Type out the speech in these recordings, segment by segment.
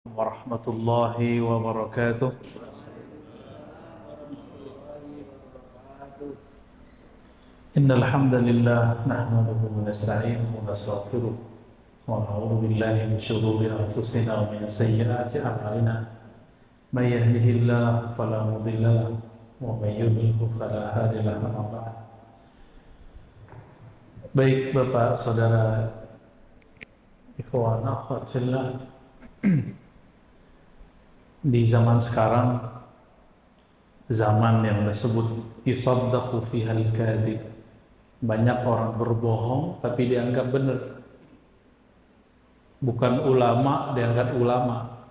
Warahmatullahi wabarakatuh. Innal hamdalillah nahmaduhu wa nasta'inuhu wa nastaghfiruh wa na'udzu billahi min shururi anfusina wa min sayyiati a'malina. May yahdihillahu fala mudilla lahu wa may yudlilhu fala hadiya lahu. Baik Bapak, Saudara, ikhwan akhwat fillah, di zaman sekarang, zaman yang disebut yusaddaqu fihal kadhib, banyak orang berbohong tapi dianggap benar. Bukan ulama dianggap ulama.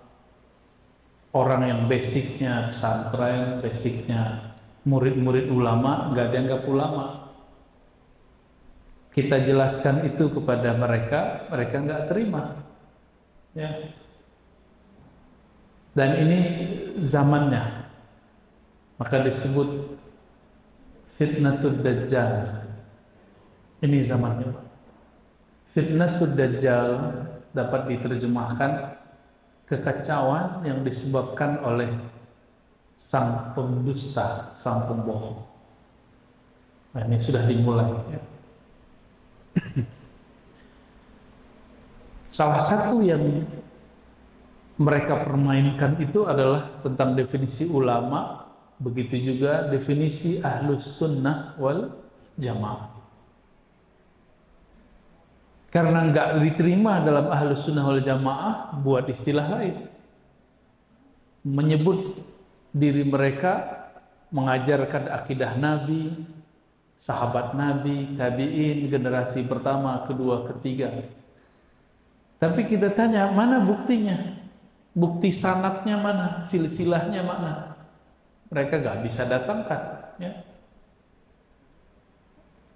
Orang yang basicnya pesantren, basicnya murid-murid ulama, nggak dianggap ulama. Kita jelaskan itu kepada mereka, mereka nggak terima. Ya. Dan ini zamannya, maka disebut fitnatud dajjal. Ini zamannya. Fitnatud dajjal dapat diterjemahkan kekacauan yang disebabkan oleh sang pendusta, sang pembohong. Nah, ini sudah dimulai. Ya. Salah satu yang mereka permainkan itu adalah tentang definisi ulama, begitu juga definisi ahlus sunnah wal jamaah. Karena nggak diterima dalam ahlus sunnah wal jamaah, buat istilah lain, menyebut diri mereka mengajarkan akidah Nabi, sahabat Nabi, tabi'in, generasi pertama, kedua, ketiga. Tapi kita tanya, mana buktinya? Bukti sanadnya mana? Silsilahnya mana? Mereka gak bisa datangkan. Ya.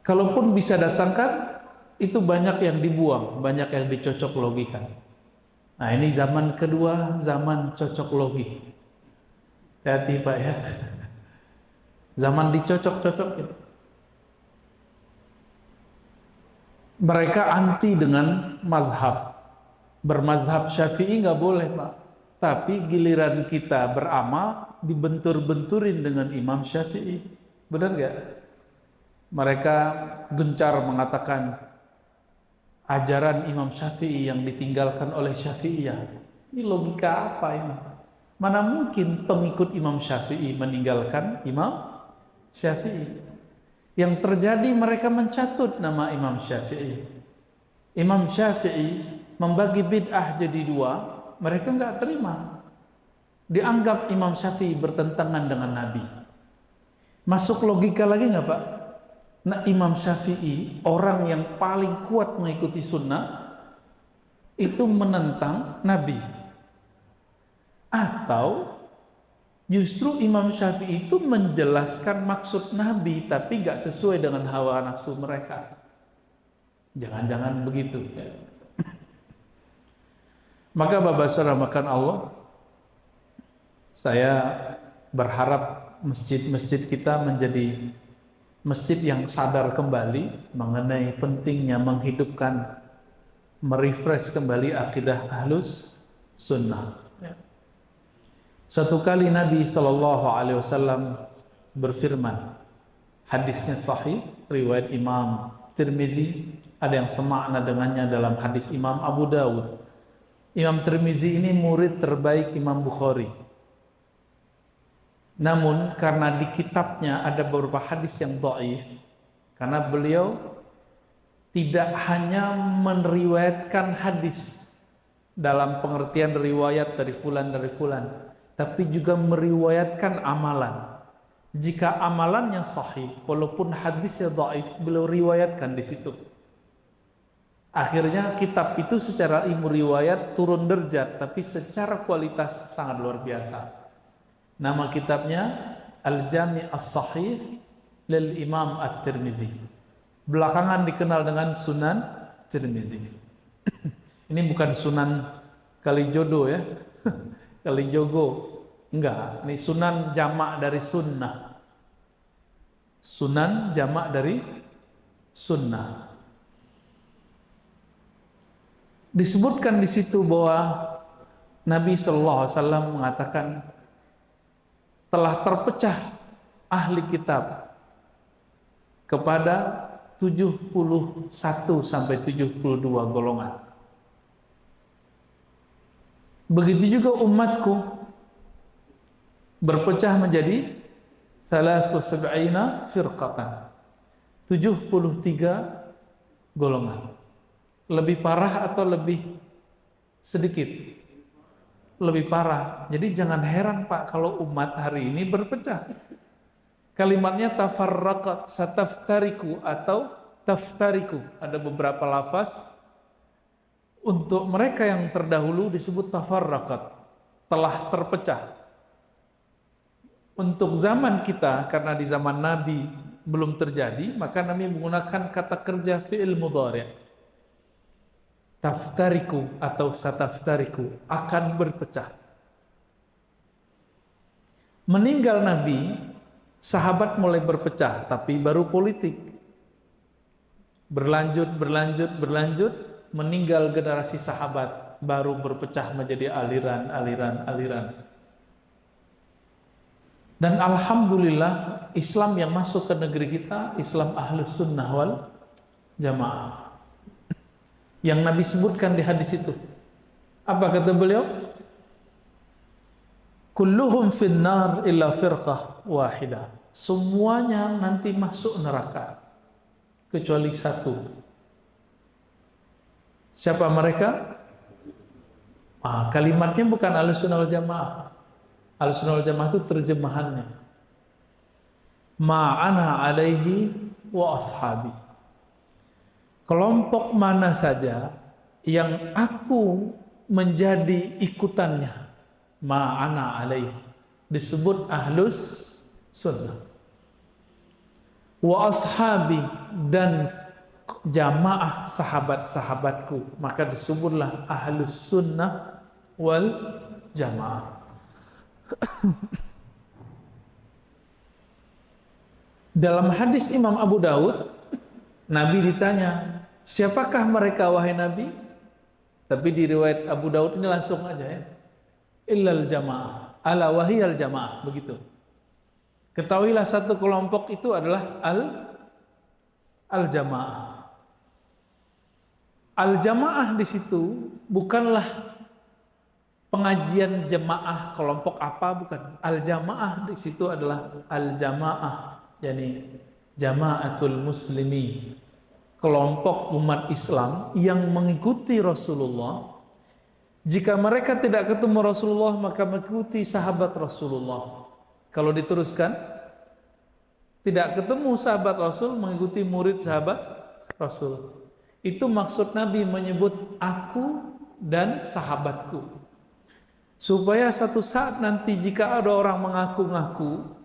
Kalaupun bisa datangkan, itu banyak yang dibuang, banyak yang dicocok logikan. Nah, ini zaman kedua, zaman cocok logi. Hati-hati Pak ya. Zaman dicocok-cocokin. Mereka anti dengan mazhab. Bermazhab Syafi'i nggak boleh Pak. Tapi giliran kita beramal dibentur-benturin dengan Imam Syafi'i. Benar nggak? Mereka gencar mengatakan ajaran Imam Syafi'i yang ditinggalkan oleh Syafi'iyah. Ini logika apa ini? Mana mungkin pengikut Imam Syafi'i meninggalkan Imam Syafi'i? Yang terjadi mereka mencatut nama Imam Syafi'i. Imam Syafi'i membagi bid'ah jadi dua, mereka nggak terima. Dianggap Imam Syafi'i bertentangan dengan Nabi. Masuk logika lagi nggak Pak? Nah, Imam Syafi'i, orang yang paling kuat mengikuti sunnah, itu menentang Nabi. Atau justru Imam Syafi'i itu menjelaskan maksud Nabi, tapi nggak sesuai dengan hawa nafsu mereka. Jangan-jangan begitu ya. Maka Bapak Saudara makan Allah, saya berharap masjid-masjid kita menjadi masjid yang sadar kembali mengenai pentingnya menghidupkan, merefresh kembali akidah ahlus sunnah. Suatu kali Nabi SAW berfirman, hadisnya sahih, riwayat Imam Tirmizi, ada yang semakna dengannya dalam hadis Imam Abu Dawud. Imam Tirmizi ini murid terbaik Imam Bukhari. Namun karena di kitabnya ada beberapa hadis yang dhaif, karena beliau tidak hanya meriwayatkan hadis dalam pengertian riwayat dari fulan, tapi juga meriwayatkan amalan. Jika amalannya sahih, walaupun hadisnya dhaif, beliau riwayatkan di situ. Akhirnya kitab itu secara ilmu riwayat turun derajat, tapi secara kualitas sangat luar biasa. Nama kitabnya Al-Jami' As-Sahih lil Imam At-Tirmizi. Belakangan dikenal dengan Sunan Tirmizi. Ini bukan Sunan Kalijodo ya. Kalijogo. Enggak, ini Sunan jamak dari sunnah. Sunan jamak dari sunnah. Disebutkan di situ bahwa Nabi Shallallahu Alaihi Wasallam mengatakan telah terpecah ahli kitab kepada 71 sampai 72 golongan. Begitu juga umatku berpecah menjadi 73 firqatan, 73 golongan. Lebih parah atau lebih sedikit? Lebih parah. Jadi jangan heran Pak kalau umat hari ini berpecah. Kalimatnya tafarraqat, sataftariku atau taftariku. Ada beberapa lafaz. Untuk mereka yang terdahulu disebut tafarraqat, telah terpecah. Untuk zaman kita, karena di zaman Nabi belum terjadi, maka Nabi menggunakan kata kerja fi'il mudhari'. Taftariku atau sataftariku, akan berpecah. Meninggal Nabi, sahabat mulai berpecah, tapi baru politik. Berlanjut, meninggal generasi sahabat, baru berpecah menjadi aliran. Dan alhamdulillah Islam yang masuk ke negeri kita, Islam Ahlus Sunnah wal Jamaah. Yang Nabi sebutkan di hadis itu. Apa kata beliau? Kulluhum finnar illa firqah wahidah. Semuanya nanti masuk neraka kecuali satu. Siapa mereka? Kalimatnya bukan Ahlussunnah wal Jamaah. Ahlussunnah wal Jamaah itu terjemahannya. Ma'ana alaihi wa ashabi. Kelompok mana saja yang aku menjadi ikutannya, ma'ana alaihi, disebut ahlus sunnah. Wa ashabi, dan jamaah sahabat-sahabatku, maka disebutlah ahlus sunnah wal jamaah. Dalam hadis Imam Abu Daud, Nabi ditanya, siapakah mereka wahai Nabi? Tapi di riwayat Abu Daud ini langsung aja ya. Illal jamaah, ala wahiyal jamaah, begitu. Ketahuilah satu kelompok itu adalah al-jamaah. Al-jamaah di situ bukanlah pengajian jemaah kelompok apa, bukan. Al-jamaah di situ adalah al-jamaah, yakni jamaatul muslimi, kelompok umat Islam yang mengikuti Rasulullah. Jika mereka tidak ketemu Rasulullah, maka mengikuti sahabat Rasulullah. Kalau diteruskan, tidak ketemu sahabat Rasul, mengikuti murid sahabat Rasul. Itu maksud Nabi menyebut aku dan sahabatku, supaya suatu saat nanti jika ada orang mengaku-ngaku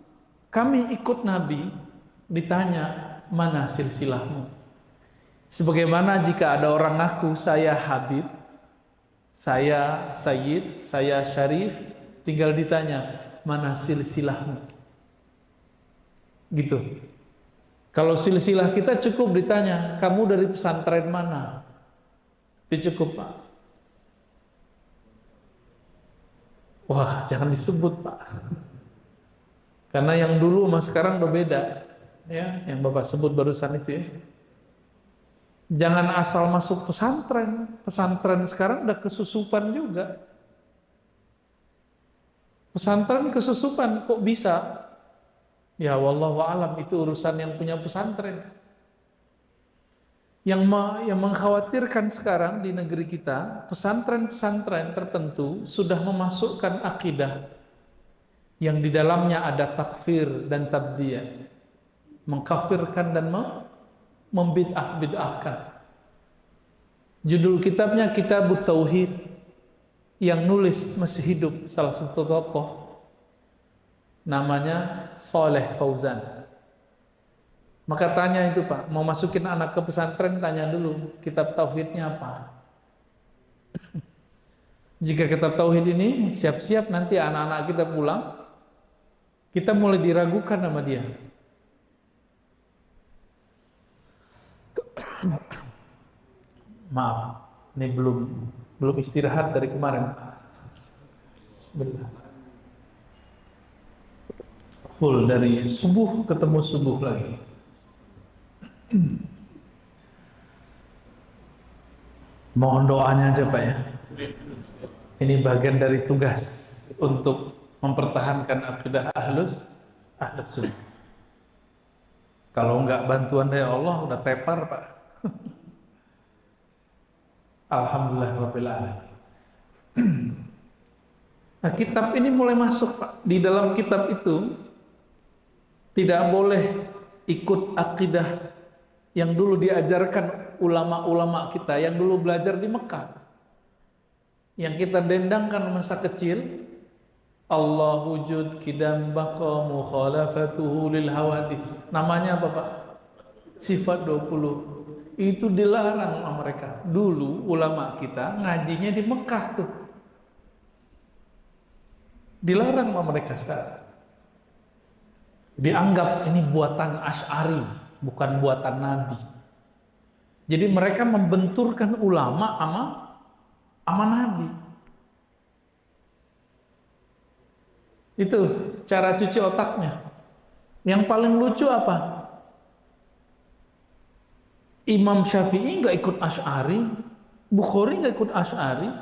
kami ikut Nabi, ditanya mana silsilahmu. Sebagaimana jika ada orang ngaku saya Habib, saya Sayyid, saya Syarif, tinggal ditanya mana silsilahmu. Gitu. Kalau silsilah kita cukup ditanya, kamu dari pesantren mana? Itu cukup Pak. Wah, jangan disebut Pak. Karena yang dulu sama sekarang berbeda. Ya, yang Bapak sebut barusan itu ya. Jangan asal masuk pesantren. Pesantren sekarang udah kesusupan juga. Pesantren kesusupan kok bisa? Ya wallahu alam, itu urusan yang punya pesantren. Yang mengkhawatirkan sekarang di negeri kita, pesantren-pesantren tertentu sudah memasukkan akidah yang di dalamnya ada takfir dan tabdiyah, mengkafirkan dan membid'ah-bid'ahkan. Judul kitabnya Kitabut Tauhid, yang nulis masih hidup salah satu tokoh namanya Saleh Fauzan. Maka tanya itu Pak, mau masukin anak ke pesantren, tanya dulu kitab tauhidnya apa. Jika kitab tauhid ini siap-siap nanti anak-anak kita pulang, kita mulai diragukan sama dia. Maaf, ini belum istirahat dari kemarin Pak. Bismillah. Full dari subuh ketemu subuh lagi. Mohon doanya aja Pak ya. Ini bagian dari tugas untuk mempertahankan akidah ahlus sunnah. Kalau enggak bantuan dari Allah udah tepar Pak. Alhamdulillah rabbil alamin. Nah, kitab ini mulai masuk Pak. Di dalam kitab itu tidak boleh ikut akidah yang dulu diajarkan ulama-ulama kita yang dulu belajar di Mekah. Yang kita dendangkan masa kecil, Allah wujud kidam baqa mukhalafatuhu lil hawadis. Namanya apa Pak? Sifat 20. Itu dilarang sama mereka. Dulu ulama kita ngajinya di Mekah tuh. Dilarang sama mereka sekarang. Dianggap ini buatan Asy'ari, bukan buatan Nabi. Jadi mereka membenturkan ulama sama Nabi. Itu cara cuci otaknya. Yang paling lucu apa? Imam Syafi'i nggak ikut Asy'ari, Bukhari nggak ikut Asy'ari,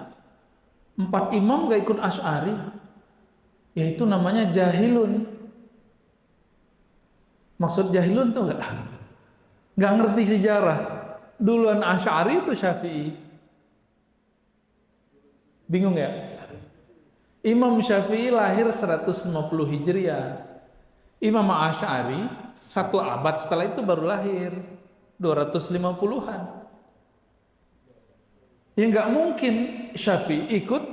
4 imam nggak ikut Asy'ari. Yaitu namanya jahilun. Maksud jahilun tuh nggak ngerti sejarah. Duluan Asy'ari itu Syafi'i. Bingung ya? Imam Syafi'i lahir 150 Hijriah. Imam Asy'ari 1 abad setelah itu baru lahir, 250-an. Ya nggak mungkin Syafi'i ikut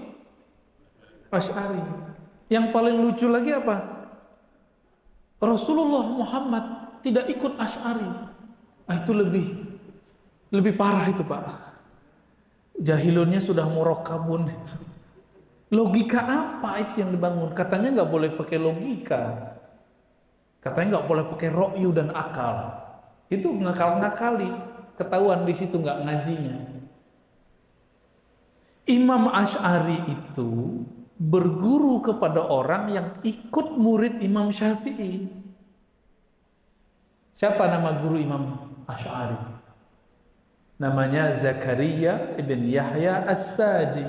Asy'ari. Yang paling lucu lagi apa? Rasulullah Muhammad tidak ikut Asy'ari. Nah, itu lebih parah itu Pak. Jahilunnya sudah murakkabun. Logika apa itu yang dibangun? Katanya nggak boleh pakai logika. Katanya nggak boleh pakai ro'yu dan akal. Itu ngakal-ngakali. Ketahuan di situ nggak ngajinya. Imam Asy'ari itu berguru kepada orang yang ikut murid Imam Syafi'i. Siapa nama guru Imam Asy'ari? Namanya Zakaria ibn Yahya As-Saji.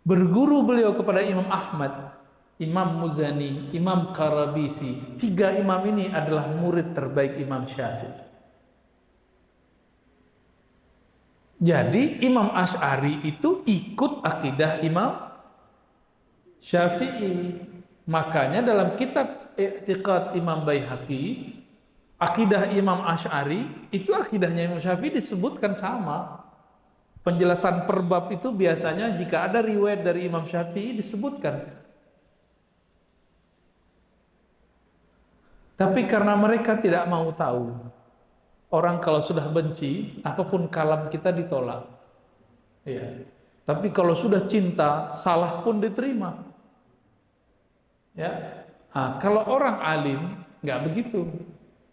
Berguru beliau kepada Imam Ahmad, Imam Muzani, Imam Qarabisi. 3 imam ini adalah murid terbaik Imam Syafi'i. Jadi Imam Asy'ari itu ikut akidah Imam Syafi'i. Makanya dalam kitab I'tiqad Imam Baihaqi, akidah Imam Asy'ari itu akidahnya Imam Syafi'i disebutkan sama. Penjelasan per bab itu biasanya jika ada riwayat dari Imam Syafi'i disebutkan. Tapi karena mereka tidak mau tahu, orang kalau sudah benci, apapun kalam kita ditolak. Ya. Tapi kalau sudah cinta, salah pun diterima. Ya. Nah, kalau orang alim nggak begitu,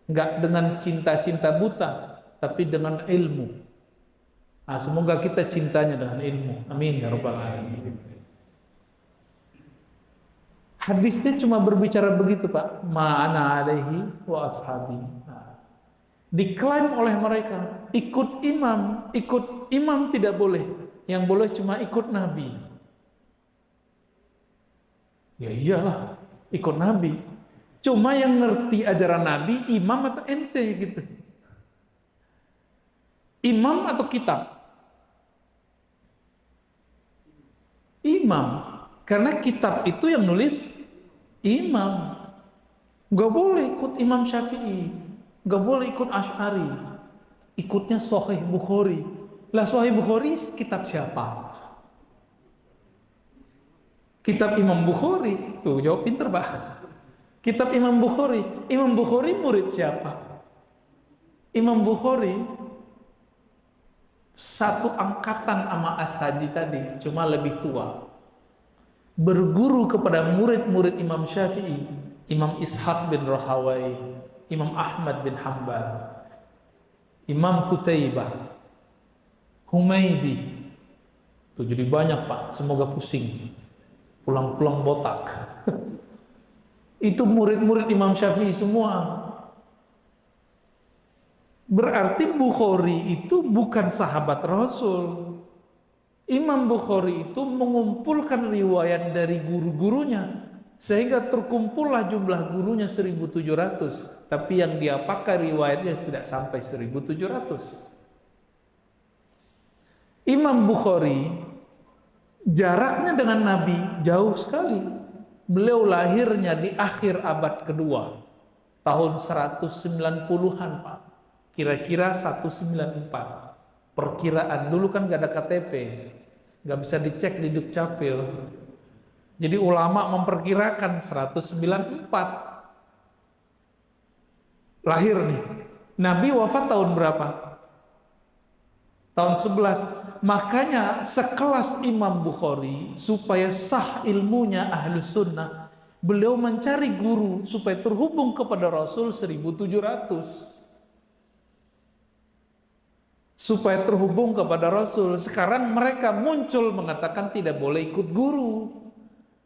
nggak dengan cinta-cinta buta, tapi dengan ilmu. Nah, semoga kita cintanya dengan ilmu. Amin ya rabbal alamin. Hadisnya cuma berbicara begitu Pak. Ma'ana alaihi wa ashabi. Nah, diklaim oleh mereka ikut imam tidak boleh. Yang boleh cuma ikut Nabi. Ya iyalah, ikut Nabi. Cuma yang ngerti ajaran Nabi imam atau ente gitu. Imam atau kitab? Imam. Karena kitab itu yang nulis imam. Gak boleh ikut Imam Syafi'i, gak boleh ikut Asy'ari. Ikutnya Sahih Bukhari. Lah Sahih Bukhari kitab siapa? Kitab Imam Bukhari. Tuh jawab pinter Pak. Kitab Imam Bukhari. Imam Bukhari murid siapa? Imam Bukhari satu angkatan sama As-Saji tadi, cuma lebih tua. Berguru kepada murid-murid Imam Syafi'i, Imam Ishaq bin Rahawai, Imam Ahmad bin Hanbal, Imam Qutaibah, Humaydi. Tuh jadi banyak Pak, semoga pusing. pulang-pulang botak. Itu murid-murid Imam Syafi'i semua. Berarti Bukhari itu bukan sahabat Rasul. Imam Bukhari itu mengumpulkan riwayat dari guru-gurunya, sehingga terkumpullah jumlah gurunya 1.700. Tapi yang dia pakai riwayatnya tidak sampai 1.700. Imam Bukhari jaraknya dengan Nabi jauh sekali. Beliau lahirnya di akhir abad kedua, tahun 190-an Pak. Kira-kira 194. Perkiraan, dulu kan gak ada KTP, gak bisa dicek di Dukcapil. Jadi ulama memperkirakan 194 lahir nih. Nabi wafat tahun berapa? Tahun 11. Makanya sekelas Imam Bukhari, supaya sah ilmunya Ahlus Sunnah, beliau mencari guru supaya terhubung kepada Rasul 1.700. Supaya terhubung kepada Rasul. Sekarang mereka muncul mengatakan tidak boleh ikut guru,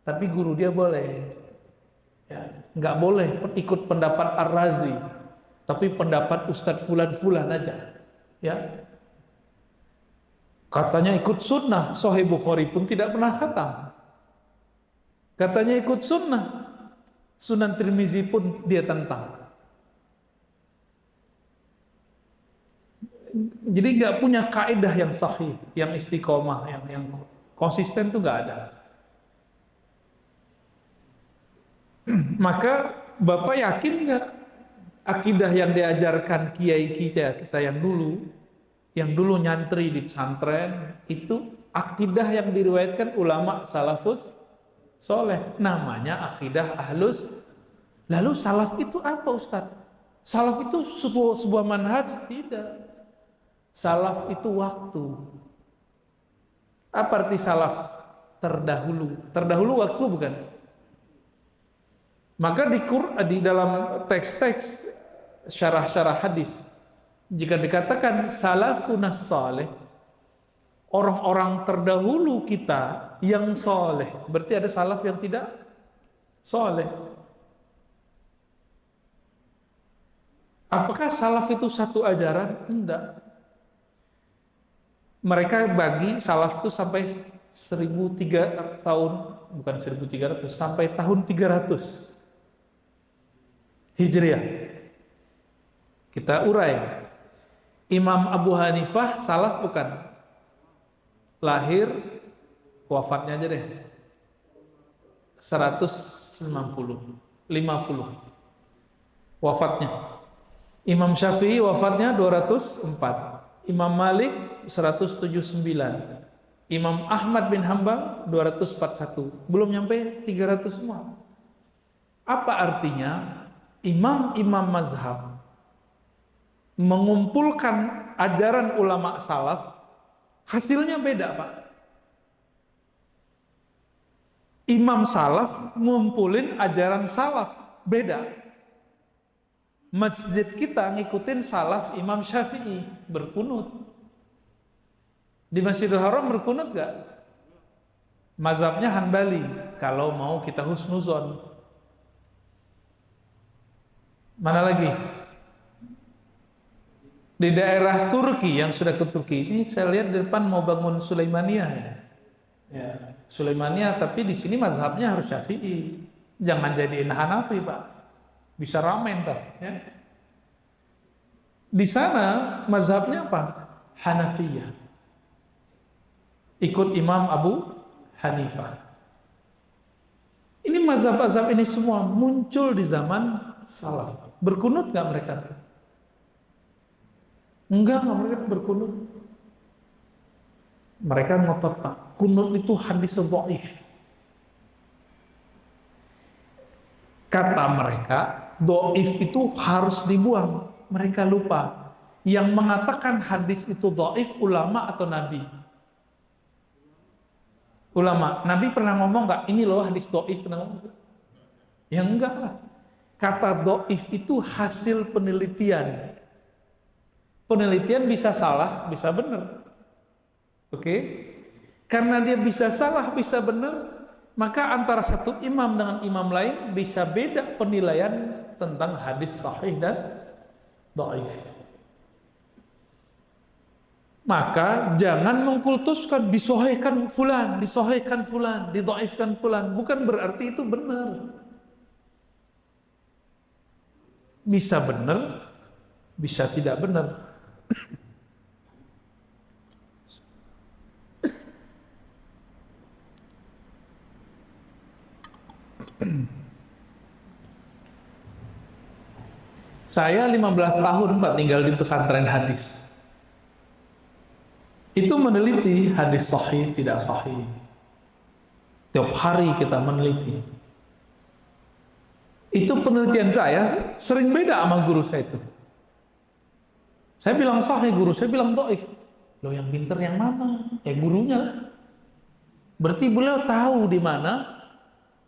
tapi guru dia boleh. Ya, nggak boleh ikut pendapat Ar-Razi, tapi pendapat Ustadz Fulan-Fulan aja. Ya, katanya ikut sunnah. Sahih Bukhari pun tidak pernah khatam. Katanya ikut sunnah. Sunan Tirmizi pun dia tentang. Jadi nggak punya kaidah yang sahih, yang istiqomah, yang konsisten tuh nggak ada. Maka Bapak yakin nggak akidah yang diajarkan kiai kita yang dulu nyantri di pesantren, itu akidah yang diriwayatkan ulama salafus soleh, namanya akidah ahlus. Lalu salaf itu apa Ustadz? Salaf itu sebuah manhaj? Tidak. Salaf itu waktu. Apa arti salaf? Terdahulu. Terdahulu waktu bukan? Maka di dalam teks-teks syarah-syarah hadis, jika dikatakan salafunas saleh, orang-orang terdahulu kita yang soleh, berarti ada salaf yang tidak soleh. Apakah salaf itu satu ajaran? Enggak. Mereka bagi salaf itu sampai 1.300 tahun, bukan 1.300, sampai tahun 300 Hijriah. Kita urai. Imam Abu Hanifah salaf bukan? Lahir, wafatnya aja deh 150 wafatnya. Imam Syafi'i wafatnya 204. Imam Malik 179. Imam Ahmad bin Hambal 241. Belum nyampe 300 semua. Apa artinya? Imam-imam mazhab mengumpulkan ajaran ulama salaf, hasilnya beda Pak. Imam salaf ngumpulin ajaran salaf, beda. Masjid kita ngikutin salaf Imam Syafi'i, berkunut. Di Masjidil Haram berkunut gak? Mazhabnya Hanbali, kalau mau kita husnuzon. Mana lagi? Di daerah Turki, yang sudah ke Turki ini, saya lihat di depan mau bangun Sulaimaniyah ya. Sulaimaniyah, tapi di sini mazhabnya harus Syafi'i. Jangan jadiin Hanafi Pak. Bisa ramai ntar ya. Di sana mazhabnya apa? Hanafiyah. Ikut Imam Abu Hanifah. Ini mazhab-mazhab ini semua muncul di zaman salaf. Berkunut gak mereka? Enggak, mereka berkunut. Mereka ngotot Pak, kunut itu hadis dhaif. Kata mereka, dhaif itu harus dibuang. Mereka lupa. Yang mengatakan hadis itu dhaif ulama atau nabi? Ulama. Nabi pernah ngomong nggak? Ini loh hadis dhaif, pernah ngomong? Ya enggak lah. Kata dhaif itu hasil penelitian. Penelitian bisa salah, bisa benar. Oke? Karena dia bisa salah, bisa benar, Maka antara satu imam dengan imam lain bisa beda penilaian tentang hadis sahih dan dhaif. Maka jangan mengkultuskan disahihkan fulan, didhaifkan fulan. Bukan berarti itu benar. Bisa benar, bisa tidak benar. Saya 15 tahun Pak tinggal di pesantren hadis. Itu meneliti hadis sahih, tidak sahih. Tiap hari kita meneliti. Itu penelitian saya sering beda sama guru saya itu. Saya bilang sahih, guru saya bilang dhaif. Loh, yang pinter yang mana? Ya gurunya lah. Berarti beliau tahu di mana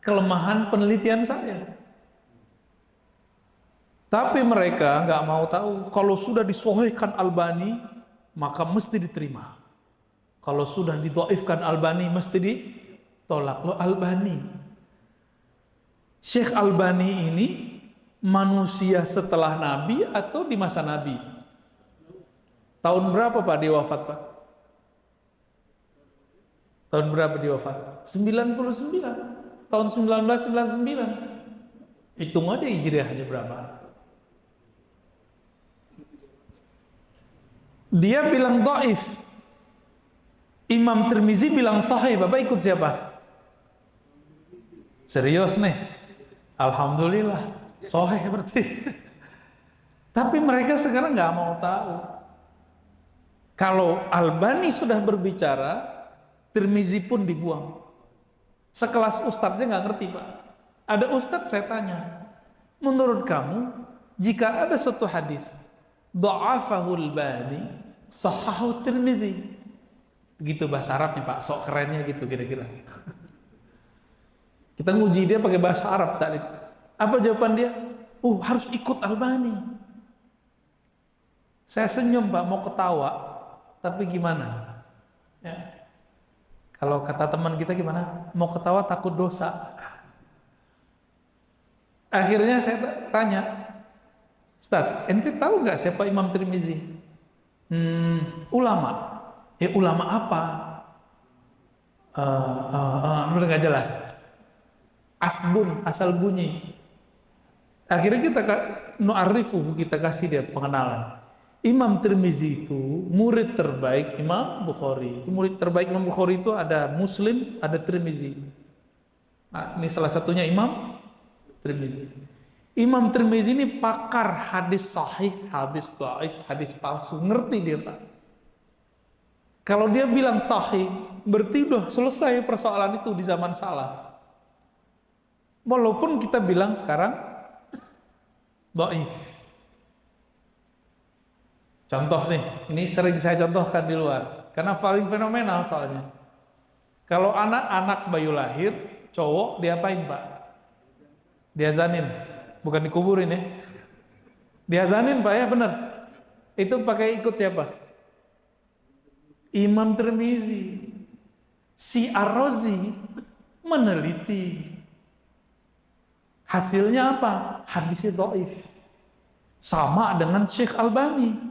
kelemahan penelitian saya. Tapi mereka nggak mau tahu. Kalau sudah disahihkan Albani, maka mesti diterima. Kalau sudah didhaifkan Albani, mesti ditolak. Loh, Albani, Syekh Albani ini manusia setelah Nabi atau di masa Nabi? Tahun berapa Pak dia wafat Pak? Tahun berapa dia wafat? 99. Tahun 1999. Hitung aja hijriahnya berapa. Dia bilang dhaif. Imam Tirmizi bilang sahih. Bapak ikut siapa? Serius nih? Alhamdulillah. Sahih berarti. Tapi mereka sekarang nggak mau tahu. Kalau Albani sudah berbicara, Tirmizi pun dibuang. Sekelas ustadznya nggak ngerti Pak. Ada ustadz saya tanya, menurut kamu jika ada suatu hadis dha'afahul Albani, sahahu Tirmizi, gitu bahasa Arabnya Pak, sok kerennya gitu kira-kira. Kita nguji dia pakai bahasa Arab saat itu. Apa jawaban dia? Harus ikut Albani. Saya senyum Pak, mau ketawa, tapi gimana? Ya. Kalau kata teman kita gimana? Mau ketawa takut dosa. Akhirnya saya tanya, Ustaz, ente tahu nggak siapa Imam Tirmizi? Ulama. Ulama apa? Udah nggak jelas. Asbun, asal bunyi. Akhirnya kita nu'arifu, kita kasih dia pengenalan. Imam Tirmizi itu murid terbaik Imam Bukhari. Murid terbaik Imam Bukhari itu ada Muslim, ada Tirmizi. Nah, ini salah satunya Imam Tirmizi. Imam Tirmizi ini pakar hadis sahih, hadis dhaif, hadis palsu. Ngerti dia Pak. Kalau dia bilang sahih, berarti udah selesai persoalan itu di zaman salaf. Walaupun kita bilang sekarang dhaif. Contoh nih, ini sering saya contohkan di luar, karena paling fenomenal soalnya. Kalau anak-anak bayu lahir, cowok diapain Pak? Diazanin, bukan dikuburin ya. Diazanin Pak ya, benar. Itu pakai ikut siapa? Imam Tirmizi. Si Ar-Razi meneliti. Hasilnya apa? Hadisnya dhaif. Sama dengan Syekh Albani.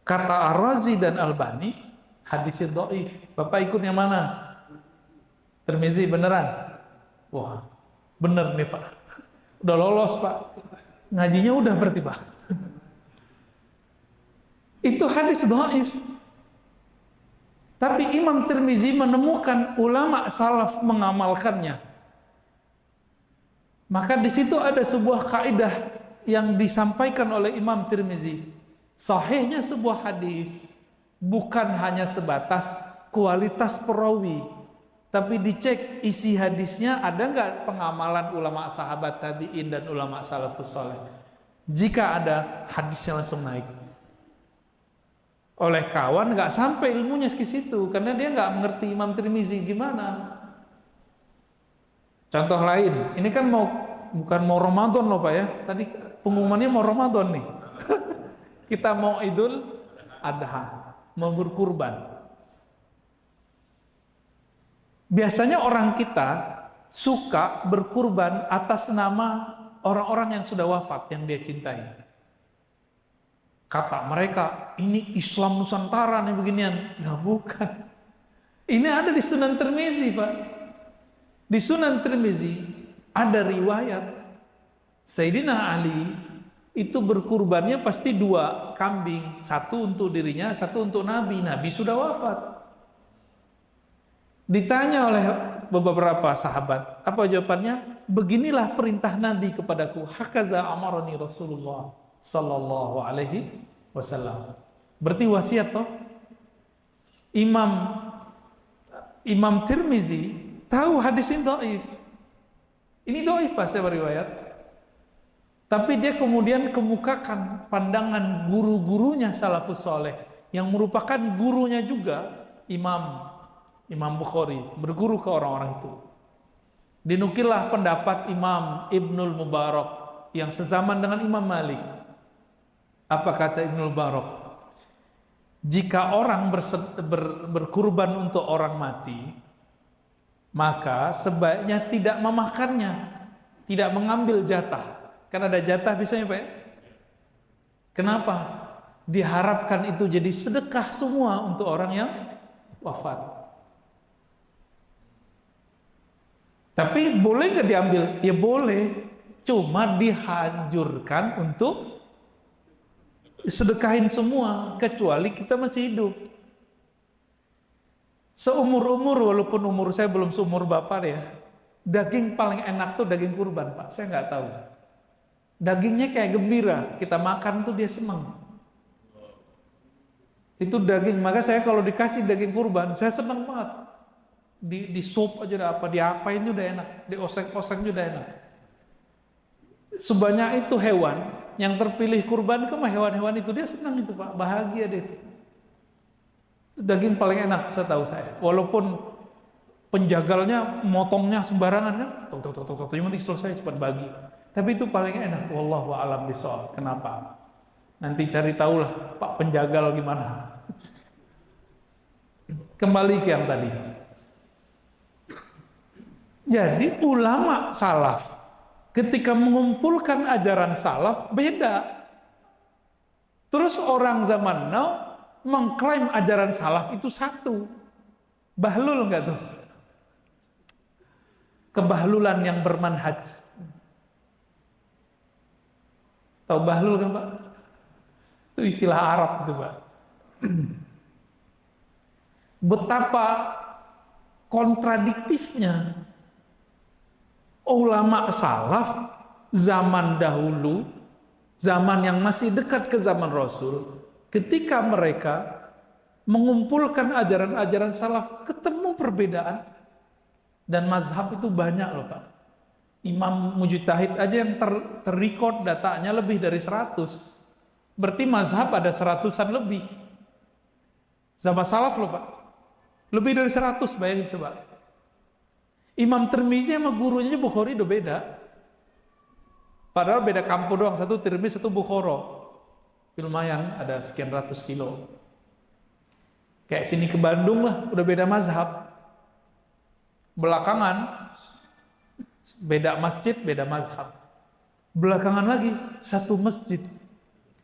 Kata Ar-Razi dan Albani, hadisnya dhaif. Bapak ikut yang mana? Tirmizi beneran? Wah, bener nih Pak. Udah lolos Pak. Ngajinya udah berarti Pak. Itu hadis dhaif. Tapi Imam Tirmizi menemukan ulama salaf mengamalkannya. Maka di situ ada sebuah kaidah yang disampaikan oleh Imam Tirmizi. Sahihnya sebuah hadis bukan hanya sebatas kualitas perawi, tapi dicek isi hadisnya ada nggak pengamalan ulama sahabat tabi'in dan ulama salafus saleh. Jika ada, hadisnya langsung naik. Oleh kawan nggak sampai ilmunya ke situ karena dia nggak mengerti Imam Tirmizi gimana. Contoh lain, ini kan bukan mau Ramadan loh Pak ya. Tadi pengumumannya mau Ramadan nih. Kita mau Idul Adha, mau berkurban. Biasanya orang kita suka berkurban atas nama orang-orang yang sudah wafat yang dia cintai. Kata mereka, ini Islam Nusantara nih beginian. Nah, bukan. Ini ada di Sunan Tirmizi, Pak. Di Sunan Tirmizi ada riwayat Sayyidina Ali itu berkurbannya pasti 2 kambing, 1 untuk dirinya, 1 untuk Nabi. Nabi sudah wafat. Ditanya oleh beberapa sahabat, apa jawabannya? Beginilah perintah Nabi kepadaku. Hakaza amarani Rasulullah sallallahu alaihi wasallam. Berarti wasiat toh? Imam Tirmizi tahu hadis ini dhaif. Ini dhaif Pak, saya beriwayat. Tapi dia kemudian kemukakan pandangan guru-gurunya salafus soleh yang merupakan gurunya juga Imam Bukhari, berguru ke orang-orang itu. Dinukillah pendapat Imam Ibnul Mubarak yang sezaman dengan Imam Malik. Apa kata Ibnul Mubarak? Jika orang berkurban untuk orang mati, maka sebaiknya tidak memakannya, tidak mengambil jatah. Kan ada jatah biasanya Pak. Kenapa? Diharapkan itu jadi sedekah semua untuk orang yang wafat. Tapi boleh nggak diambil? Ya boleh. Cuma dihancurkan untuk sedekahin semua, kecuali kita masih hidup. Seumur-umur, walaupun umur saya belum seumur Bapak ya, daging paling enak tuh daging kurban Pak. Saya nggak tahu. Dagingnya kayak gembira, kita makan tuh dia senang. Itu daging, maka saya kalau dikasih daging kurban, saya senang banget. Di sup aja udah apa, diapain udah enak, dioseng-oseng udah enak. Sebanyak itu hewan yang terpilih kurban, ke hewan-hewan itu dia senang itu Pak, bahagia dia itu. Itu daging paling enak setahu saya. Walaupun penjagalnya motongnya sembarangan kan, yang penting selesai cepat bagi. Tapi itu paling enak. Wallahu a'lam bishawab. Kenapa? Nanti cari tahulah Pak penjagal gimana. Kembali ke yang tadi. Jadi ulama salaf ketika mengumpulkan ajaran salaf beda. Terus orang zaman now mengklaim ajaran salaf itu satu. Bahlul enggak tuh? Kebahlulan yang bermanhaj. Tahu bahlul kan Pak? Itu istilah Arab itu Pak. Betapa kontradiktifnya ulama salaf zaman dahulu, zaman yang masih dekat ke zaman Rasul, ketika mereka mengumpulkan ajaran-ajaran salaf, ketemu perbedaan. Dan mazhab itu banyak loh Pak. Imam Mujtahid aja yang terrecord datanya lebih dari 100. Berarti mazhab ada 100-an lebih. Zaman salaf loh Pak. Lebih dari 100, bayangin coba. Imam Tirmizi sama gurunya Bukhari udah beda. Padahal beda kampung doang, satu Tirmizi, satu Bukhara. Lumayan, ada sekian ratus kilo. Kayak sini ke Bandung lah, udah beda mazhab. Belakangan beda masjid, beda mazhab. Belakangan lagi satu masjid,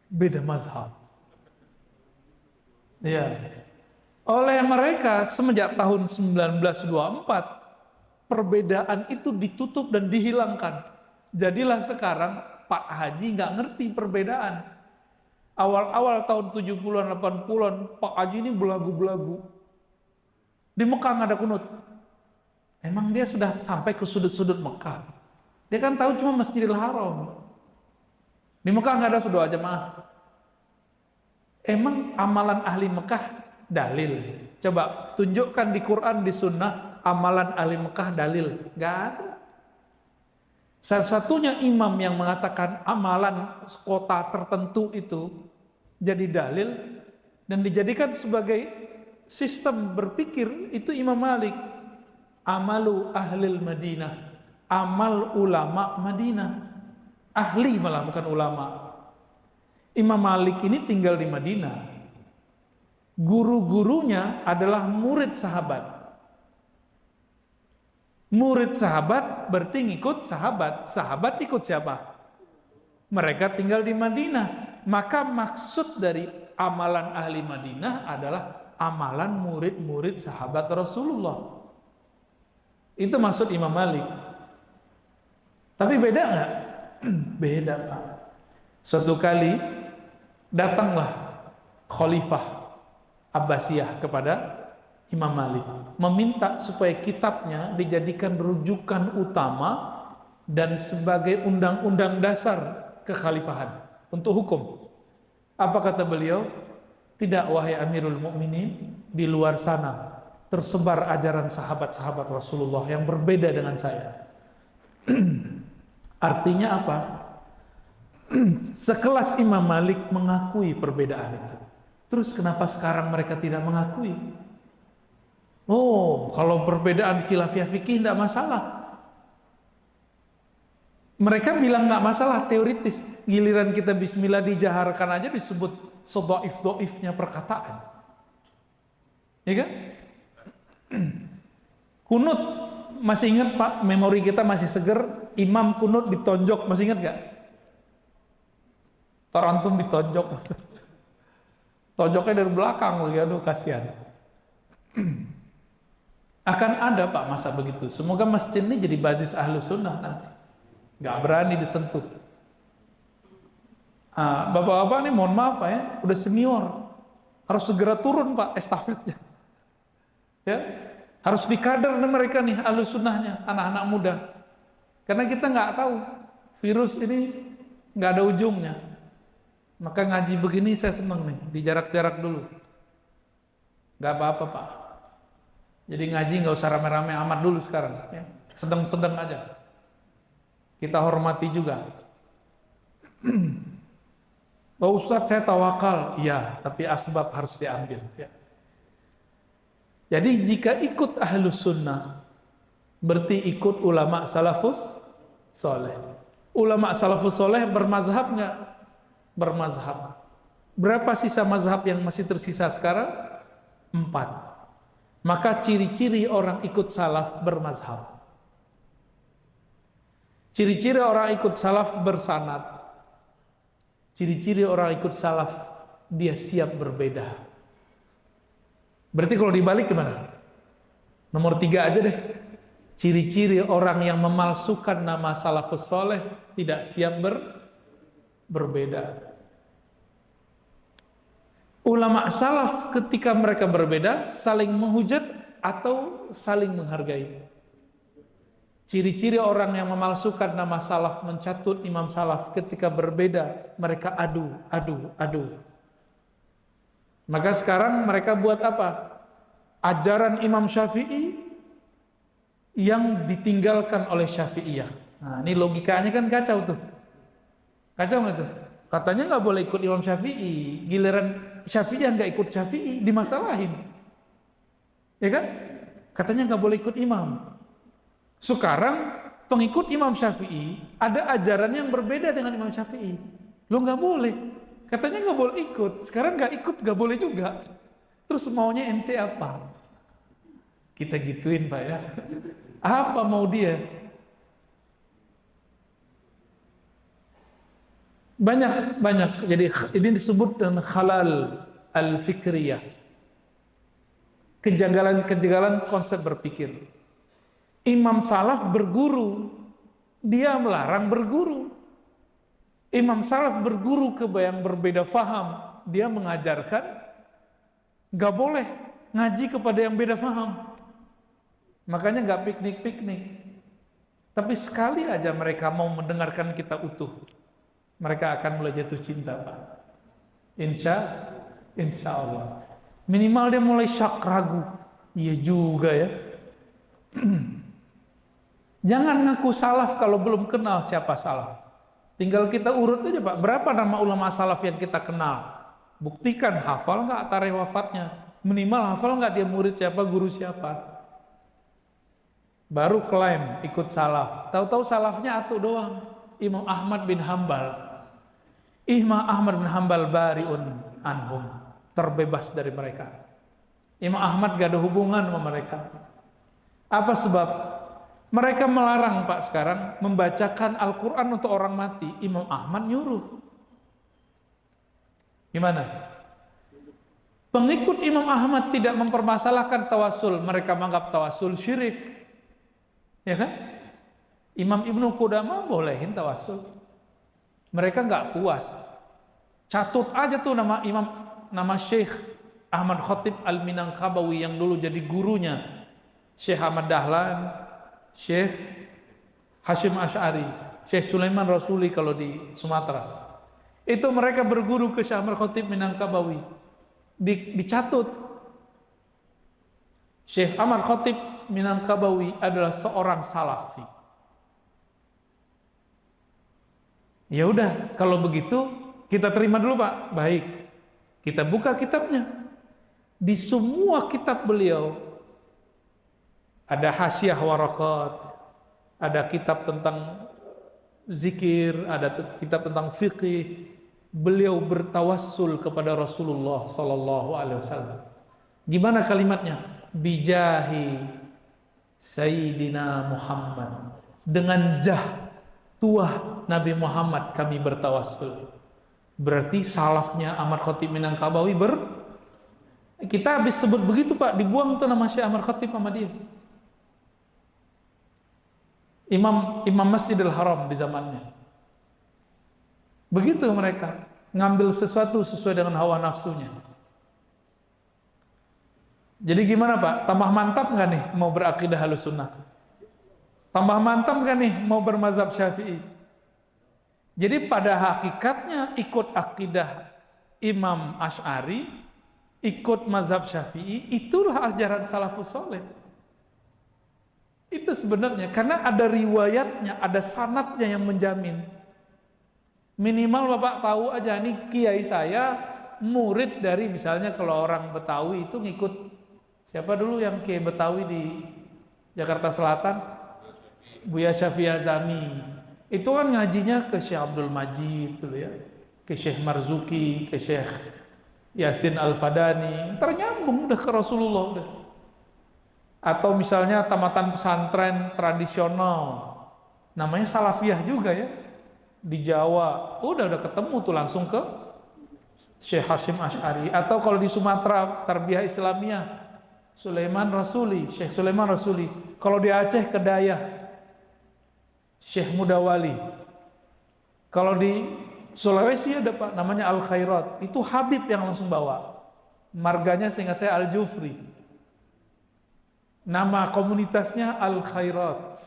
beda mazhab. Ya. Oleh mereka semenjak tahun 1924 perbedaan itu ditutup dan dihilangkan. Jadilah sekarang Pak Haji nggak ngerti perbedaan. Awal-awal tahun 70-an 80-an Pak Haji ini belagu-belagu. Di Mekah nggak ada kunut. Emang dia sudah sampai ke sudut-sudut Mekah. Dia kan tahu cuma Masjidil Haram. Di Mekah nggak ada doa jemaah. Emang amalan ahli Mekah dalil? Coba tunjukkan di Quran, di Sunnah amalan ahli Mekah dalil. Nggak ada. Satu-satunya imam yang mengatakan amalan kota tertentu itu jadi dalil dan dijadikan sebagai sistem berpikir itu Imam Malik. Amalu ahlil Madinah, amal ulama Madinah, ahli malah bukan ulama. Imam Malik ini tinggal di Madinah, guru-gurunya adalah murid sahabat. Murid sahabat berarti ngikut sahabat. Sahabat ikut siapa? Mereka tinggal di Madinah. Maka maksud dari amalan ahli Madinah adalah amalan murid-murid sahabat Rasulullah. Itu maksud Imam Malik. Tapi beda nggak? Beda, Pak. Suatu kali datanglah Khalifah Abbasiyah kepada Imam Malik, meminta supaya kitabnya dijadikan rujukan utama dan sebagai undang-undang dasar kekhalifahan untuk hukum. Apa kata beliau? Tidak, wahai Amirul Mukminin, di luar sana tersebar ajaran sahabat-sahabat Rasulullah yang berbeda dengan saya. Artinya apa? Sekelas Imam Malik mengakui perbedaan itu. Terus kenapa sekarang mereka tidak mengakui? Oh, kalau perbedaan khilafiyah fikih tidak masalah. Mereka bilang nggak masalah teoritis. Giliran kita bismillah dijaharkan aja disebut sedoif-doifnya perkataan. Ya kan? Kunut, masih ingat Pak? Memori kita masih seger. Imam kunut ditonjok, masih ingat nggak? Tarantum ditonjok. Tonjoknya dari belakang, aduh kasihan. Akan ada Pak masa begitu. Semoga masjid ini jadi basis ahlu sunnah nanti. Gak berani disentuh. Bapak-bapak nih mohon maaf Pak ya, udah senior. Harus segera turun Pak estafetnya. Ya, harus dikader mereka nih ahlu sunnahnya, anak-anak muda. Karena kita nggak tahu virus ini nggak ada ujungnya. Maka ngaji begini saya seneng nih, dijarak-jarak dulu. Nggak apa-apa Pak. Jadi ngaji nggak usah rame-rame amat dulu sekarang, ya. Sedang-sedang aja. Kita hormati juga. Pak Ustadz saya tawakal, iya, tapi asbab harus diambil. Ya. Jadi jika ikut ahlus sunnah, berarti ikut ulama salafus soleh. Ulama salafus soleh bermazhab nggak? Bermazhab. Berapa sisa mazhab yang masih tersisa sekarang? 4. Maka ciri-ciri orang ikut salaf bermazhab. Ciri-ciri orang ikut salaf bersanad. Ciri-ciri orang ikut salaf, dia siap berbeda. Berarti kalau dibalik gimana? Nomor 3 aja deh. Ciri-ciri orang yang memalsukan nama salafus soleh tidak siap berbeda. Ulama salaf ketika mereka berbeda saling menghujat atau saling menghargai. Ciri-ciri orang yang memalsukan nama salaf, mencatut imam salaf ketika berbeda, mereka adu. Maka sekarang mereka buat apa? Ajaran Imam Syafi'i yang ditinggalkan oleh Syafi'iyah. Nah, ini logikanya kan kacau tuh. Kacau nggak tuh? Katanya nggak boleh ikut Imam Syafi'i, giliran Syafi'iyah nggak ikut Syafi'i, dimasalahin. Ya kan? Katanya nggak boleh ikut imam. Sekarang pengikut Imam Syafi'i ada ajaran yang berbeda dengan Imam Syafi'i. Lo nggak boleh. Katanya nggak boleh ikut. Sekarang nggak ikut nggak boleh juga. Terus maunya ente apa? Kita gituin Pak ya. Apa mau dia? Banyak. Jadi ini disebut dengan khalal al-fikriyah. Kejanggalan konsep berpikir. Imam salaf berguru, dia melarang berguru. Imam salaf berguru ke yang berbeda faham, dia mengajarkan gak boleh ngaji kepada yang beda faham. Makanya gak piknik-piknik. Tapi sekali aja mereka mau mendengarkan kita utuh, mereka akan mulai jatuh cinta Pak. Insya Allah. Minimal dia mulai syak ragu. Iya juga ya. Jangan ngaku salaf kalau belum kenal siapa salaf. Tinggal kita urut aja Pak, berapa nama ulama salaf yang kita kenal. Buktikan, hafal nggak tarikh wafatnya. Minimal hafal nggak dia murid siapa, guru siapa. Baru klaim ikut salaf. Tahu-tahu salafnya atuh doang. Imam Ahmad bin Hambal. Imam Ahmad bin Hambal bariun anhum. Terbebas dari mereka. Imam Ahmad gak ada hubungan sama mereka. Apa sebab? Mereka melarang Pak sekarang membacakan Al-Quran untuk orang mati. Imam Ahmad nyuruh. Gimana? Pengikut Imam Ahmad tidak mempermasalahkan tawasul. Mereka menganggap tawasul syirik. Ya kan? Imam Ibnu Qudamah bolehin tawasul. Mereka nggak puas. Catut aja tuh nama Syekh Ahmad Khatib Al-Minangkabawi yang dulu jadi gurunya Syekh Ahmad Dahlan, Syekh Hashim Asy'ari, Syekh Sulaiman Rasuli kalau di Sumatera. Itu mereka berguru ke Syekh Ahmad Khatib Minangkabawi. Dicatut. Syekh Ahmad Khatib Minangkabawi adalah seorang salafi. Ya udah, kalau begitu kita terima dulu Pak. Baik. Kita buka kitabnya. Di semua kitab beliau ada hasyiah warakat, ada kitab tentang zikir, ada kitab tentang fikih. Beliau bertawassul kepada Rasulullah sallallahu alaihi wasallam. Gimana kalimatnya? Bijahi Sayyidina Muhammad. Dengan jah tuah Nabi Muhammad kami bertawassul. Berarti salafnya Ahmad Khatib Minangkabawi kita habis sebut begitu Pak, dibuang tuh nama Syekh Ahmad Khatib sama dia. Imam Masjidil Haram di zamannya. Begitu mereka ngambil sesuatu sesuai dengan hawa nafsunya. Jadi gimana Pak? Tambah mantap nggak nih mau berakidah Ahlussunnah? Tambah mantap nggak nih mau bermazhab Syafi'i? Jadi pada hakikatnya ikut akidah Imam Asy'ari, ikut mazhab Syafi'i, itulah ajaran salafus saleh. Itu sebenarnya karena ada riwayatnya, ada sanadnya yang menjamin. Minimal Bapak tahu aja nih kiai saya murid dari misalnya kalau orang Betawi itu ngikut siapa dulu yang kiai Betawi di Jakarta Selatan? Buya Syafi'i Azami. Itu kan ngajinya ke Syekh Abdul Majid tuh ya, ke Syekh Marzuki, ke Syekh Yasin Al-Fadani, ternyambung udah ke Rasulullah udah. Atau misalnya tamatan pesantren tradisional, namanya Salafiyah juga ya, di Jawa, udah ketemu tuh langsung ke Syekh Hashim Asy'ari. Atau kalau di Sumatera Tarbiyah Islamiyah, Sulaiman Rasuli, Syekh Sulaiman Rasuli. Kalau di Aceh Kedayah, Syekh Mudawali. Kalau di Sulawesi ada Pak, namanya Al Khairat. Itu Habib yang langsung bawa. Marganya seingat saya Al Jufri. Nama komunitasnya Al Khairat.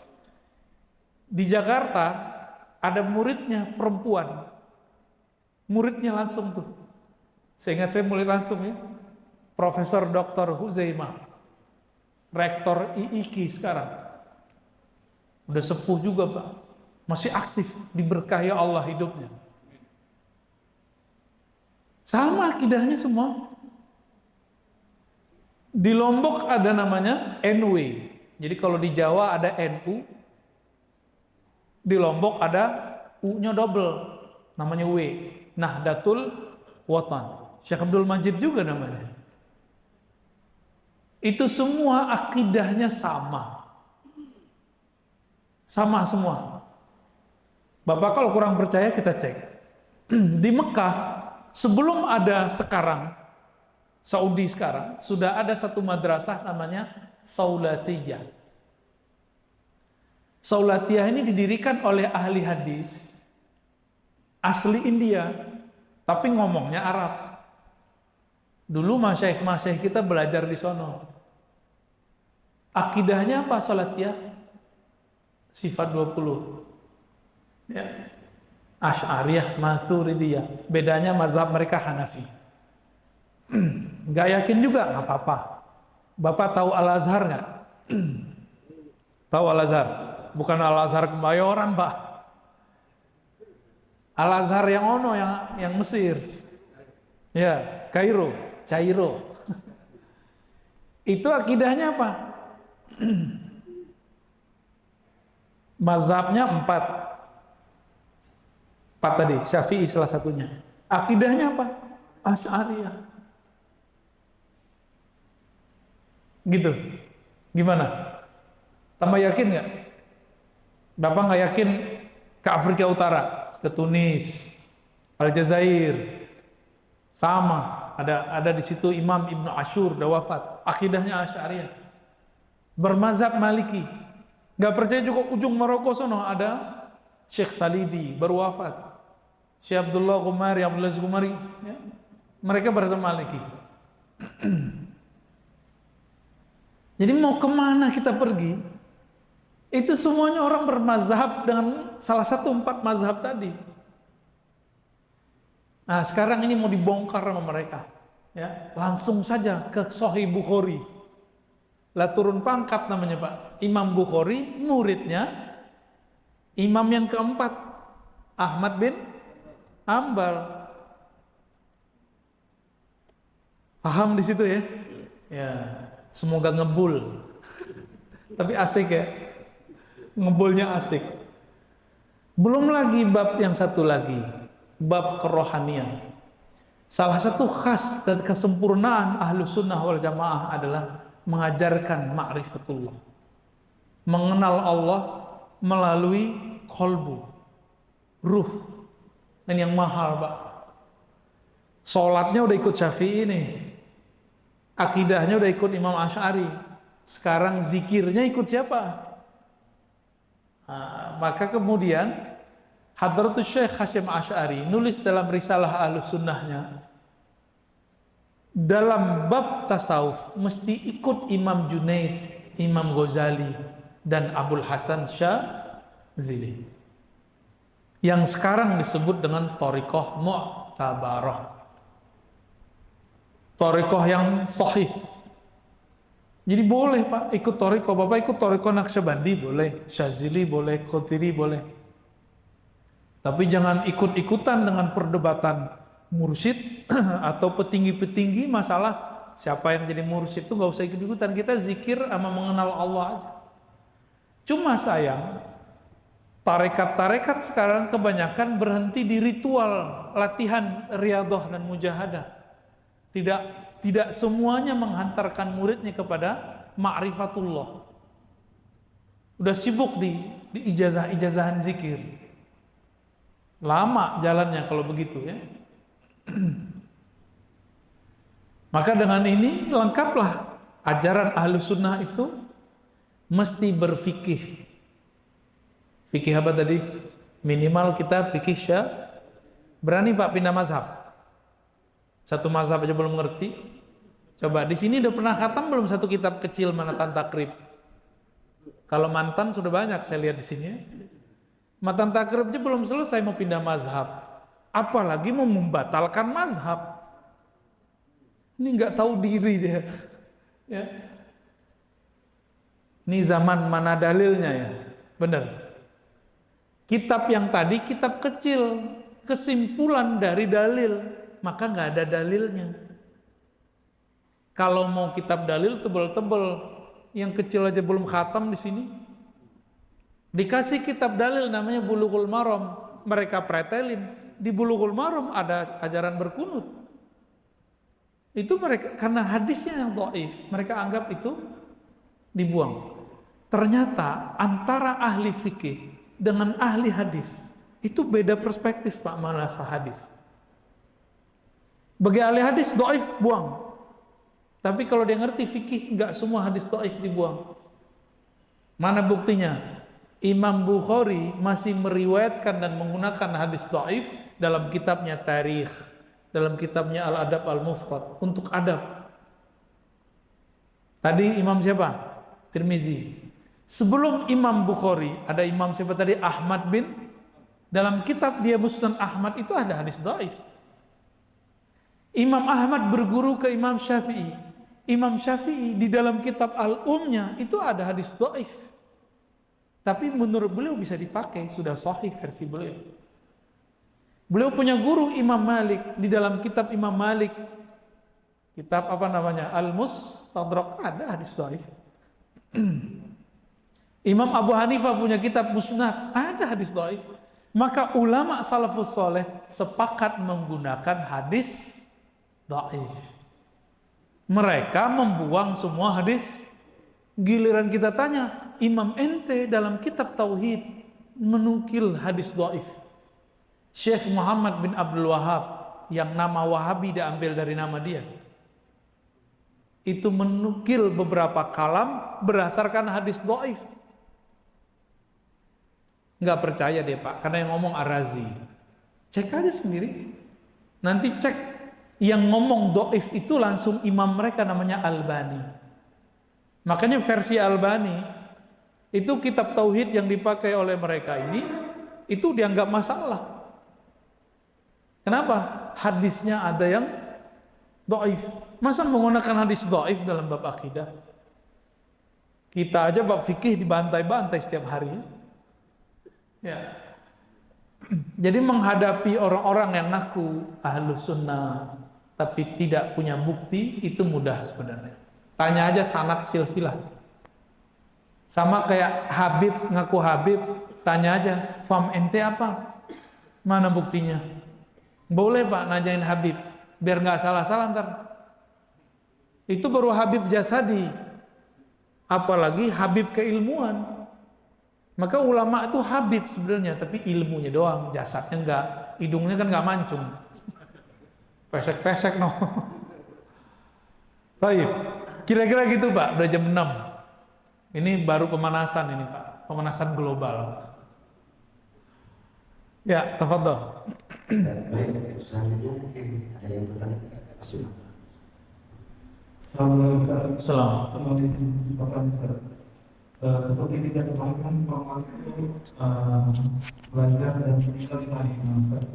Di Jakarta ada muridnya perempuan. Muridnya langsung tuh. Seingat saya murid langsung ya. Profesor Dr. Huzaimah. Rektor IIKI sekarang. Udah sepuh juga Pak. Masih aktif, diberkahi Allah hidupnya. Sama akidahnya semua. Di Lombok ada namanya NW. Jadi kalau di Jawa ada NU, di Lombok ada U-nya double, namanya W. Nahdlatul Watan. Syekh Abdul Majid juga namanya. Itu semua akidahnya sama. Sama semua. Bapak kalau kurang percaya kita cek. Di Mekah sebelum ada sekarang Saudi sekarang sudah ada satu madrasah namanya Saulatiyah. Saulatiyah ini didirikan oleh ahli hadis asli India tapi ngomongnya Arab. Dulu masyaikh kita belajar di sono. Akidahnya apa Saulatiyah? Sifat 20 ya. Asy'ariyah, Maturidiyah. Bedanya mazhab mereka Hanafi. Nggak yakin juga, nggak apa-apa. Bapak tahu Al-Azhar nggak? Tahu Al-Azhar? Bukan Al-Azhar Kebayoran Pak. Al-Azhar yang ono, yang Mesir. Ya, Kairo. Itu akidahnya apa? Mazhabnya 4 tadi, Syafi'i salah satunya. Akidahnya apa? Asy'ariyah. Gitu. Gimana? Tambah yakin nggak? Bapak nggak yakin ke Afrika Utara, ke Tunis, Aljazair, sama. Ada di situ Imam Ibnu Ashur udah wafat, akidahnya Asy'ariyah, bermazhab Maliki. Nggak percaya juga ujung Maroko sono ada Syekh Talidi baru wafat, Syekh Abdullah Gumari, ya. Mereka bermazhab Maliki. Jadi mau kemana kita pergi? Itu semuanya orang bermazhab dengan salah satu 4 mazhab tadi. Nah sekarang ini mau dibongkar sama mereka, ya. Langsung saja ke Sahih Bukhari. Lah turun pangkat namanya Pak. Imam Bukhari muridnya imam yang keempat, Ahmad bin Ambal. Paham di situ ya? Ya, semoga ngebul. Tapi asik ya. Ngebulnya asik. Belum lagi bab yang satu lagi, bab kerohanian. Salah satu khas dan kesempurnaan ahlu sunnah wal jamaah adalah mengajarkan ma'rifatullah, mengenal Allah melalui kolbu, ruh. Dan yang mahal Pak, sholatnya udah ikut Syafi'i nih, akidahnya udah ikut Imam Asy'ari, sekarang zikirnya ikut siapa? Nah, maka kemudian Hadratus Syekh Hasyim Asy'ari nulis dalam risalah Ahlus Sunnahnya, dalam bab tasawuf mesti ikut Imam Junaid, Imam Ghazali, dan Abul Hasan Syadzili, yang sekarang disebut dengan Thariqah Mu'tabarah, Thariqah yang sahih. Jadi boleh Pak ikut Thariqah, Bapak ikut Thariqah Naqsyabandi boleh, Syadzili boleh, Qadiri boleh. Tapi jangan ikut-ikutan dengan perdebatan mursyid atau petinggi-petinggi masalah siapa yang jadi mursyid, itu nggak usah ikut-ikutan. Kita zikir sama mengenal Allah aja. Cuma sayang, tarekat-tarekat sekarang kebanyakan berhenti di ritual latihan riyadhah dan mujahadah. Tidak semuanya menghantarkan muridnya kepada ma'rifatullah. Udah sibuk di ijazah-ijazahan zikir. Lama jalannya kalau begitu ya. Maka dengan ini lengkaplah ajaran ahlu sunnah itu mesti berfikih. Fikih apa tadi? Minimal kita fikih berani Pak pindah mazhab. Satu mazhab aja belum ngerti. Coba di sini udah pernah khatam belum satu kitab kecil Manatan Takrib? Kalau mantan sudah banyak saya lihat di sini ya. Matan Takrib aja belum selesai mau pindah mazhab, apalagi mau membatalkan mazhab. Ini nggak tahu diri dia. Ya. Ini zaman mana dalilnya ya? Benar. Kitab yang tadi kitab kecil, kesimpulan dari dalil, maka nggak ada dalilnya. Kalau mau kitab dalil tebel-tebel, yang kecil aja belum khatam di sini. Dikasih kitab dalil namanya Bulughul Maram, mereka pretelin. Di Bulughul Maram ada ajaran berkunut. Itu mereka karena hadisnya yang dhaif, mereka anggap itu dibuang. Ternyata antara ahli fikih dengan ahli hadis itu beda perspektif Pak masalah hadis. Bagi ahli hadis dhaif buang. Tapi kalau dia ngerti fikih, enggak semua hadis dhaif dibuang. Mana buktinya? Imam Bukhari masih meriwayatkan dan menggunakan hadis dhaif dalam kitabnya Tarikh, dalam kitabnya Al-Adab Al-Mufrad untuk adab. Tadi imam siapa? Tirmizi. Sebelum Imam Bukhari ada imam siapa tadi? Ahmad bin. Dalam kitab dia Musnad Ahmad itu ada hadis dhaif. Imam Ahmad berguru ke Imam Syafi'i. Imam Syafi'i di dalam kitab Al-Umnya itu ada hadis dhaif. Tapi menurut beliau bisa dipakai, sudah sahih versi beliau. Beliau punya guru Imam Malik, di dalam kitab Imam Malik, kitab apa namanya? Al-Mustadrak, ada hadis dhaif. Imam Abu Hanifah punya kitab Musnad, ada hadis dhaif. Maka ulama salafus soleh sepakat menggunakan hadis dhaif. Mereka membuang semua hadis. Giliran kita tanya, Imam ente dalam kitab Tauhid menukil hadis dhaif. Syekh Muhammad bin Abdul Wahab, yang nama Wahabi diambil dari nama dia, itu menukil beberapa kalam berdasarkan hadis dhaif. Nggak percaya dia Pak, karena yang ngomong Ar-Razi. Cek aja sendiri. Nanti cek yang ngomong dhaif itu langsung imam mereka namanya Albani. Makanya versi Albani itu kitab tauhid yang dipakai oleh mereka ini itu dianggap masalah. Kenapa? Hadisnya ada yang dhaif. Masa menggunakan hadis dhaif dalam bab akidah? Kita aja bab fikih dibantai-bantai setiap hari. Ya. Jadi menghadapi orang-orang yang ngaku ahlus sunnah tapi tidak punya bukti itu mudah sebenarnya. Tanya aja sanad silsilah. Sama kayak Habib ngaku Habib, tanya aja fam ente apa? Mana buktinya? Boleh Pak nanyain Habib biar nggak salah-salah ntar. Itu baru Habib jasadi. Apalagi Habib keilmuan. Maka ulama itu Habib sebenarnya, tapi ilmunya doang, jasadnya enggak, hidungnya kan enggak mancung, pesek-pesek no. Baik, kira-kira gitu Pak, udah jam 6. Ini baru pemanasan ini Pak, pemanasan global. Ya, tafadhol. Baik, selanjutnya mungkin ada yang bertanya. Assalamualaikum. Seperti tidak kemarin bahwa itu belajar dan bisa dari master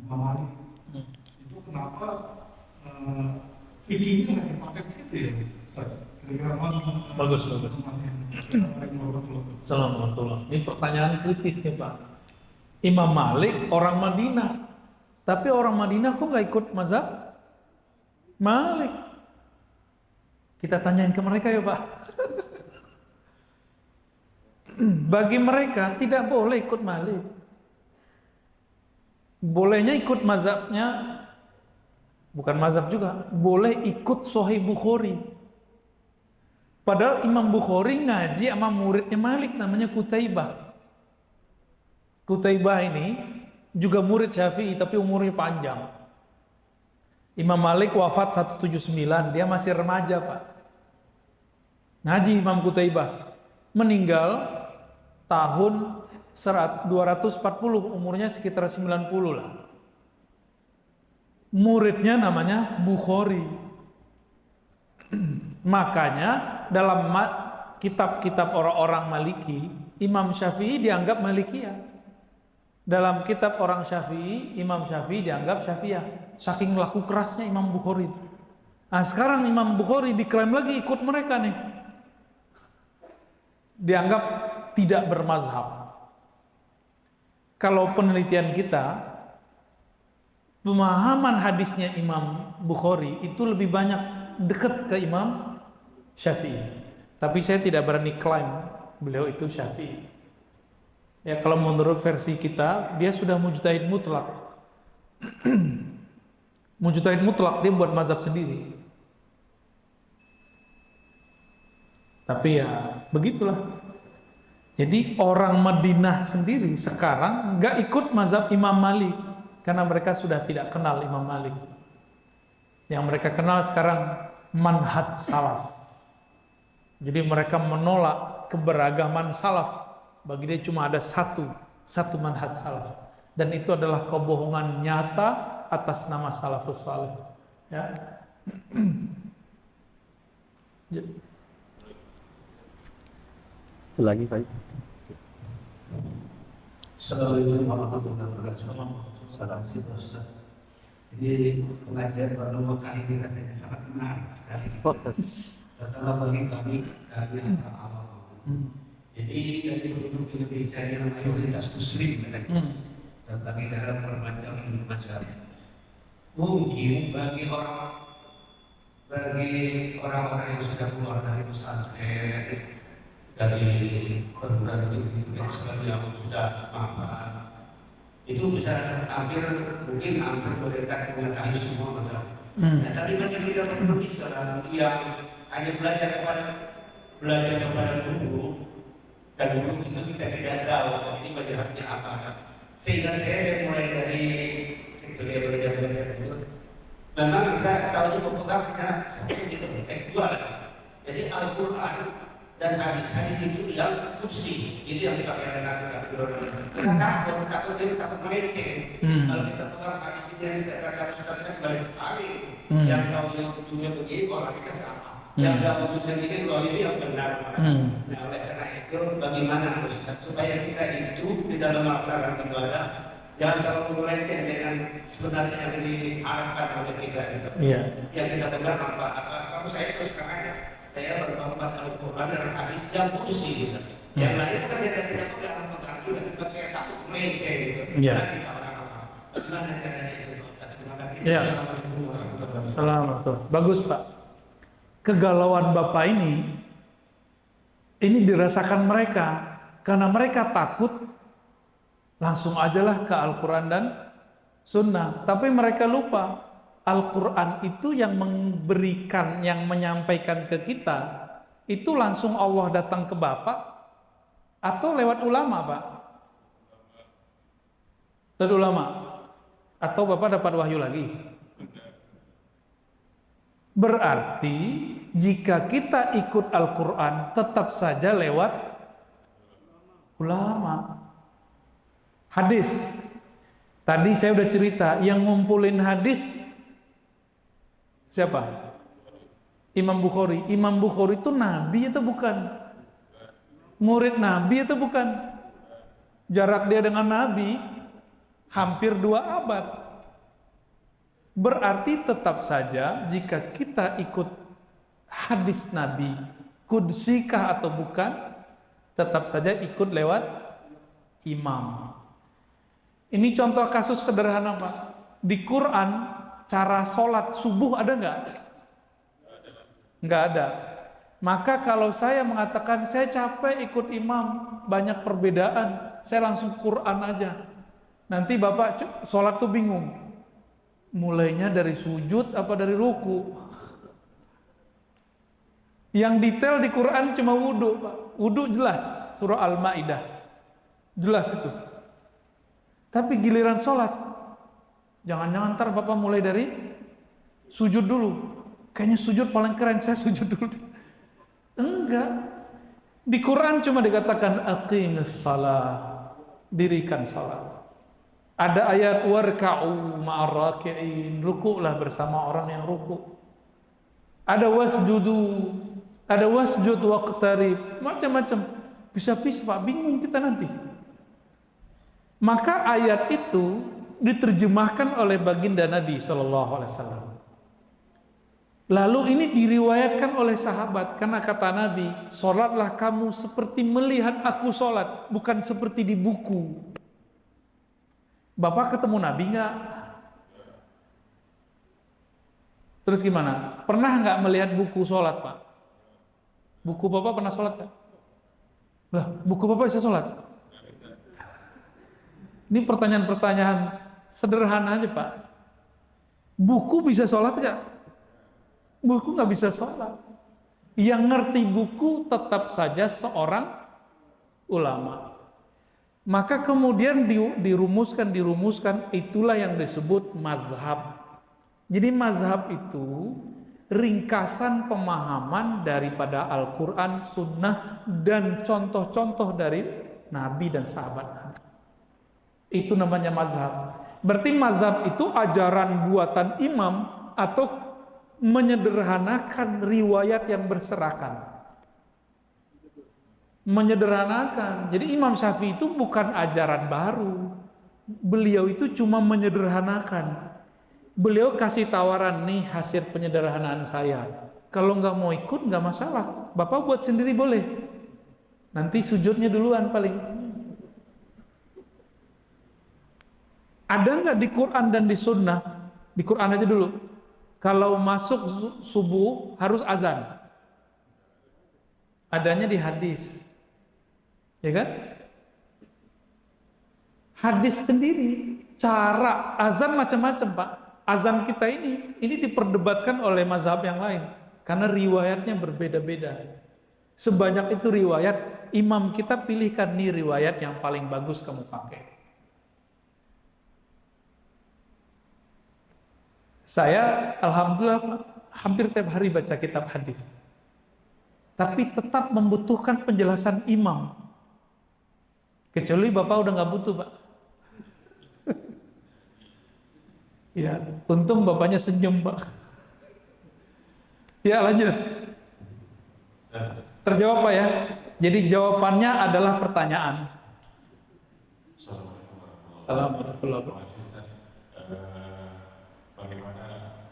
Malik itu kenapa fikihnya nggak dipakai di situ ya? Bagus. Assalamualaikum. Ini pertanyaan kritis nih Pak. Imam Malik orang Madinah, tapi orang Madinah kok nggak ikut mazhab Malik? Kita tanyain ke mereka ya Pak. Bagi mereka tidak boleh ikut Malik. Bolehnya ikut mazhabnya, bukan mazhab juga, boleh ikut Sahih Bukhari. Padahal Imam Bukhari ngaji sama muridnya Malik namanya Qutaibah. Qutaibah ini juga murid Syafi'i tapi umurnya panjang. Imam Malik wafat 179, dia masih remaja Pak. Ngaji Imam Qutaibah, meninggal tahun 240, umurnya sekitar 90 lah. Muridnya namanya Bukhari. Makanya dalam kitab-kitab orang-orang Maliki, Imam Syafi'i dianggap Malikiyah. Dalam kitab orang Syafi'i, Imam Syafi'i dianggap Syafi'iyah. Saking laku kerasnya Imam Bukhari itu. Nah sekarang Imam Bukhari diklaim lagi ikut mereka nih. Dianggap tidak bermazhab. Kalau penelitian kita, pemahaman hadisnya Imam Bukhari itu lebih banyak dekat ke Imam Syafi'i. Tapi saya tidak berani klaim beliau itu Syafi'i. Ya kalau menurut versi kita, dia sudah mujtahid mutlak. Mujtahid mutlak, dia buat mazhab sendiri. Tapi ya begitulah. Jadi orang Madinah sendiri sekarang nggak ikut mazhab Imam Malik karena mereka sudah tidak kenal Imam Malik. Yang mereka kenal sekarang manhaj salaf. Jadi mereka menolak keberagaman salaf. Bagi dia cuma ada satu manhaj salaf. Dan itu adalah kebohongan nyata atas nama salafus salih. Ya. Itu lagi Pak. Assalamualaikum warahmatullahi wabarakatuh. Salam. Jadi pengajian pada kali ini rasanya sangat menarik sekali. Terutama bagi kami dari awal. Jadi dari penduduk Indonesia yang mayoritas Muslim dan kami dalam bermacam macam. Mungkin bagi orang-orang yang sudah keluar dari pesantren, dari perguruan tinggi Islam yang sudah mapan, itu bisa mungkin hampir mereka mengetahui semua masalah. Nah, tapi bagi kita belum bisa yang hanya belajar kepada guru, Dan dulu itu kita tidak tahu ini mazhabnya apa. Sehingga saya mulai dari itu dia belajar dulu. Memang kita tahu pokoknya itu dua. Jadi Al-Quran dan hadis itu yang kursi, itu yang kita lakukan. Kita takut melenceng. Kalau kita pegang hadis ini yang saya katakan ustaznya baik sekali. Yang tahu yang ujungnya begini, orang kita sama. Yang tahu ujungnya ini, kalau ini yang benar. Nah, oleh karena itu, bagaimana Ustaz supaya kita itu di dalam melaksanakan ibadah jangan terlalu melenceng dengan sebenarnya yang diharapkan oleh kita itu. Yang kita pegang apa? Kalau saya terus aja. Saya bermanfaat Al-Quran dan hadis yang kursi gitu. Yang lain kan saya tidak pegang juga, sebab saya takut melenceng gitu. Bagaimana caranya itu? Terima kasih. Assalamualaikum. Bagus Pak. Kegalauan Bapak ini dirasakan mereka karena mereka takut langsung ajalah ke Al-Quran dan Sunnah. Tapi mereka lupa Al-Quran itu yang memberikan, yang menyampaikan ke kita, itu langsung Allah datang ke Bapak atau lewat ulama, Pak? Lewat ulama? Atau Bapak dapat wahyu lagi? Berarti jika kita ikut Al-Quran tetap saja lewat ulama. Hadis. Tadi saya udah cerita, yang ngumpulin hadis siapa? Imam Bukhari. Imam Bukhari itu nabi atau bukan? Murid nabi atau bukan? Jarak dia dengan nabi hampir 2 abad. Berarti tetap saja jika kita ikut hadis nabi, kudsikah atau bukan, tetap saja ikut lewat imam. Ini contoh kasus sederhana Pak. Di Quran cara sholat subuh ada nggak? Nggak ada. Maka kalau saya mengatakan saya capek ikut imam, banyak perbedaan, saya langsung Quran aja. Nanti Bapak sholat tuh bingung. Mulainya dari sujud apa dari ruku? Yang detail di Quran cuma wudu, Pak. Wudu jelas, surah Al-Maidah. Jelas itu. Tapi giliran sholat, jangan-jangan ntar Bapak mulai dari sujud dulu. Kayaknya sujud paling keren, saya sujud dulu. Enggak. Di Quran cuma dikatakan aqimis shalah, dirikan salat. Ada ayat warka'u ma'ar raki'in, rukuklah bersama orang yang rukuk. Ada wasjudu, ada wasjud waqtarib, macam-macam. Bisa-bisa Pak, bingung kita nanti. Maka ayat itu diterjemahkan oleh baginda Nabi SAW. Lalu ini diriwayatkan oleh sahabat, karena kata Nabi, sholatlah kamu seperti melihat aku sholat, bukan seperti di buku. Bapak ketemu Nabi nggak? Terus gimana? Pernah nggak melihat buku sholat Pak? Buku Bapak pernah sholat nggak? Lah, buku Bapak bisa sholat? Ini pertanyaan-pertanyaan sederhana aja Pak. Buku bisa sholat nggak? Buku nggak bisa sholat. Yang ngerti buku tetap saja seorang ulama. Maka kemudian dirumuskan, itulah yang disebut mazhab. Jadi mazhab itu ringkasan pemahaman daripada Al-Quran, Sunnah, dan contoh-contoh dari Nabi dan sahabat Nabi. Itu namanya mazhab. Berarti mazhab itu ajaran buatan imam atau menyederhanakan riwayat yang berserakan. Menyederhanakan. Jadi Imam Syafi'i itu bukan ajaran baru. Beliau itu cuma menyederhanakan. Beliau kasih tawaran, nih hasil penyederhanaan saya. Kalau nggak mau ikut nggak masalah. Bapak buat sendiri boleh. Nanti sujudnya duluan paling. Ada nggak di Quran dan di Sunnah? Di Quran aja dulu. Kalau masuk subuh harus azan. Adanya di hadis. Ya kan? Hadis sendiri, cara azan macam-macam Pak. Azan kita ini diperdebatkan oleh mazhab yang lain. Karena riwayatnya berbeda-beda. Sebanyak itu riwayat, imam kita pilihkan nih riwayat yang paling bagus kamu pakai. Saya alhamdulillah Pak, hampir tiap hari baca kitab hadis. Tapi tetap membutuhkan penjelasan imam. Kecuali Bapak udah nggak butuh, Pak. Ya, untung Bapaknya senyum, Pak. Ya, lanjut. Terjawab, Pak ya. Jadi jawabannya adalah pertanyaan. Assalamualaikum warahmatullahi wabarakatuh. Bagaimana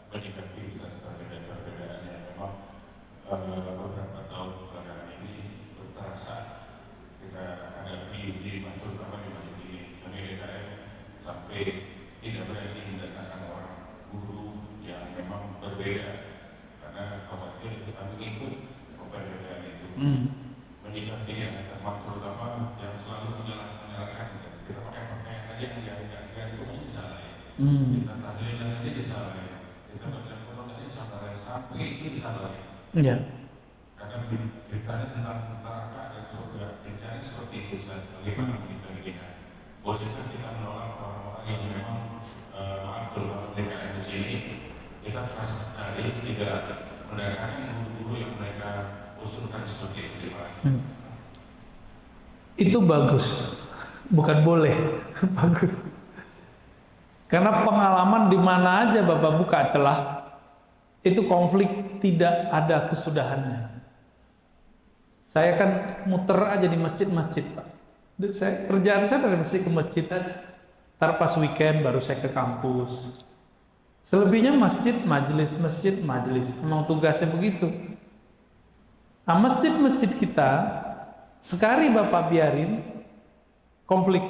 menyikapi perbedaan-perbedaan yang memang beberapa tahun belakangan ini terasa kita hadapi terutama di masjid ini, DKM sampai tidak berani mendatangkan orang guru yang memang berbeda karena khawatir kita mengikut perbedaan itu. Menyikapi yang terutama yang selalu menyalahkan kita pakai pakaian aja yang itu mungkin salah ya. Kita tahlilan aja salah ya. Kita baca Quran aja salah ya. Sampai itu salah ya. Iya. Karena ceritanya tentang neraka dan surga, ceritanya seperti itu. Bagaimana kita lihat? Bolehkah kita menolak orang-orang yang memang terutama DKM di sini? Kita terasa tadi tidak mendengarkan guru-guru yang mereka usulkan seperti itu. Itu bagus, bukan boleh, bagus. Karena pengalaman di mana aja Bapak buka celah, itu konflik tidak ada kesudahannya. Saya kan muter aja di masjid-masjid, Pak. Kerjaan saya dari masjid ke masjid aja. Ntar pas weekend baru saya ke kampus. Selebihnya masjid, majelis. Memang tugasnya begitu. Nah, masjid-masjid kita, sekali Bapak biarin konflik.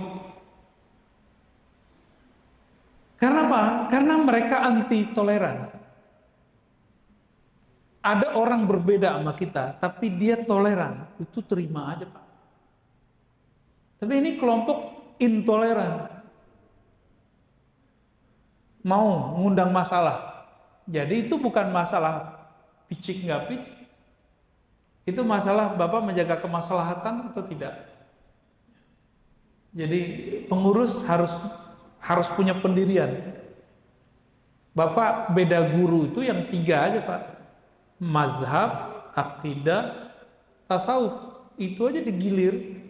Karena apa? Karena mereka anti toleran. Ada orang berbeda sama kita, tapi dia toleran. Itu terima aja, Pak. Tapi ini kelompok intoleran. Mau ngundang masalah. Jadi itu bukan masalah picik nggak picik. Itu masalah Bapak menjaga kemaslahatan atau tidak. Jadi pengurus harus punya pendirian. Bapak beda guru itu yang 3 aja, Pak. Mazhab, akidah, tasawuf. Itu aja digilir.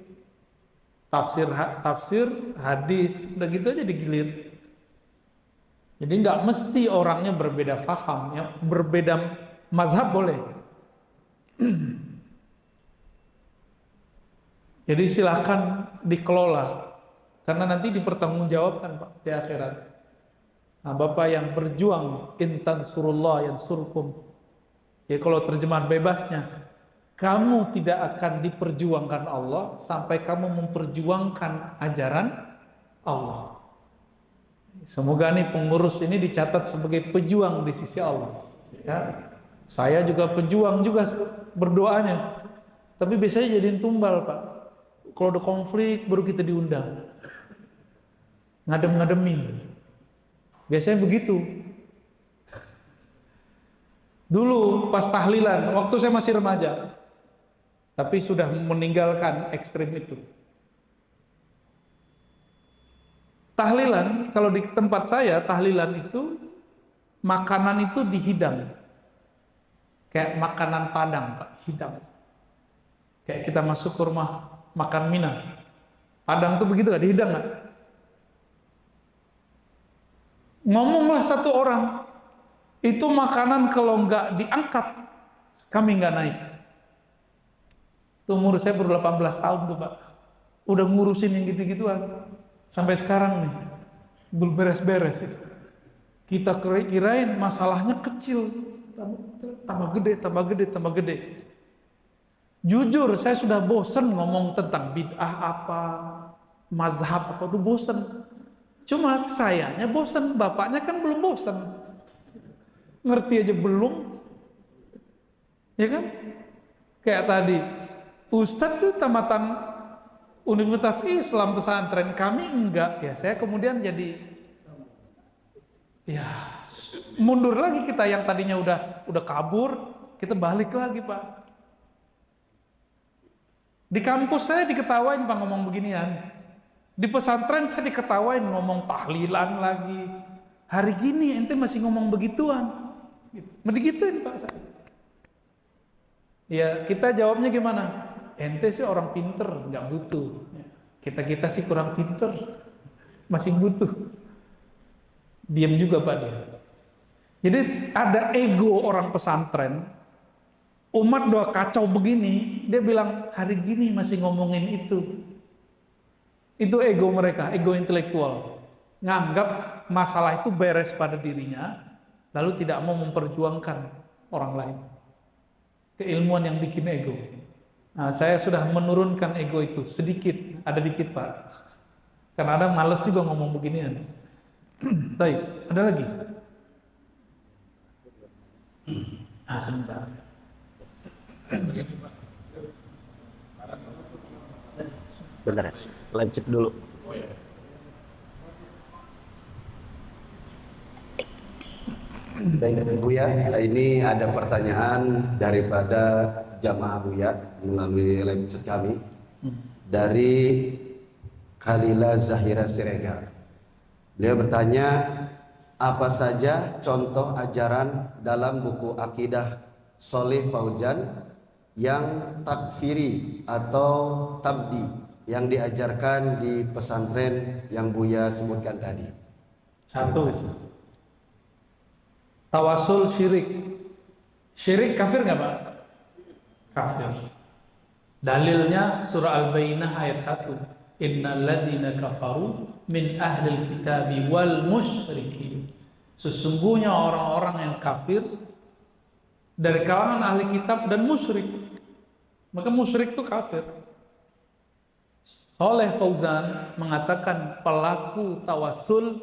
Tafsir, hadis, udah gitu aja digilir. Jadi nggak mesti orangnya berbeda faham, ya. Berbeda mazhab boleh. Jadi silahkan dikelola, karena nanti dipertanggungjawabkan, Pak, di akhirat. Nah, Bapak yang berjuang, intan surullah yang surkum. Ya, kalau terjemahan bebasnya, kamu tidak akan diperjuangkan Allah sampai kamu memperjuangkan ajaran Allah. Semoga nih pengurus ini dicatat sebagai pejuang di sisi Allah. Ya, saya juga pejuang juga berdoanya. Tapi biasanya jadiin tumbal, Pak. Kalau ada konflik baru kita diundang. Ngadem-ngademin. Biasanya begitu. Dulu pas tahlilan, waktu saya masih remaja, tapi sudah meninggalkan ekstrim itu. Tahlilan, kalau di tempat saya, tahlilan itu, makanan itu dihidang. Kayak makanan Padang, Pak, hidang. Kayak kita masuk ke rumah makan Minang. Padang tuh begitu gak? Dihidang gak? Ngomonglah satu orang, itu makanan kalau nggak diangkat, kami nggak naik. Tuh umur saya baru 18 tahun tuh, Pak. Udah ngurusin yang gitu-gituan. Sampai sekarang nih, belum beres-beres. Kita kirain masalahnya kecil, tambah gede. Jujur, saya sudah bosen ngomong tentang bid'ah apa, mazhab apa, udah bosen. Cuma sayanya bosen, bapaknya kan belum bosen. Ngerti aja belum. Ya kan? Kayak tadi, Ustadz sih tamatan Universitas Islam pesantren, kami enggak. Ya, saya kemudian jadi mundur lagi kita yang tadinya udah kabur, kita balik lagi, Pak. Di kampus saya diketawain Pak ngomong beginian. Di pesantren saya diketawain ngomong tahlilan lagi. Hari gini ente masih ngomong begituan. Digituin Pak saya. Ya kita jawabnya gimana? Ente sih orang pinter, nggak butuh. Kita sih kurang pinter, masih butuh. Diam juga Pak dia. Jadi ada ego orang pesantren. Umat doa kacau begini, dia bilang hari gini masih ngomongin itu. Itu ego mereka, ego intelektual. Nganggap masalah itu beres pada dirinya, lalu tidak mau memperjuangkan orang lain. Keilmuan yang bikin ego. Nah, saya sudah menurunkan ego itu sedikit, ada dikit Pak. Karena ada males juga ngomong beginian. Baik, ada lagi? Sebentar. Bentar ya, live check dulu. Baik Buya, ini ada pertanyaan daripada jamaah Buya melalui live chat kami dari Khalila Zahira Siregar. Beliau bertanya, apa saja contoh ajaran dalam buku akidah Sholih Fauzan yang takfiri atau tabdi yang diajarkan di pesantren yang Buya sebutkan tadi? Satu, tawasul syirik. Syirik kafir nggak Pak? Kafir. Dalilnya surah Al-Bayyinah ayat 1. Innal ladzina kafaru min ahlil kitabi wal musyrikin. Sesungguhnya orang-orang yang kafir dari kalangan ahli kitab dan musyrik. Maka musyrik itu kafir. Sholih Fauzan mengatakan pelaku tawasul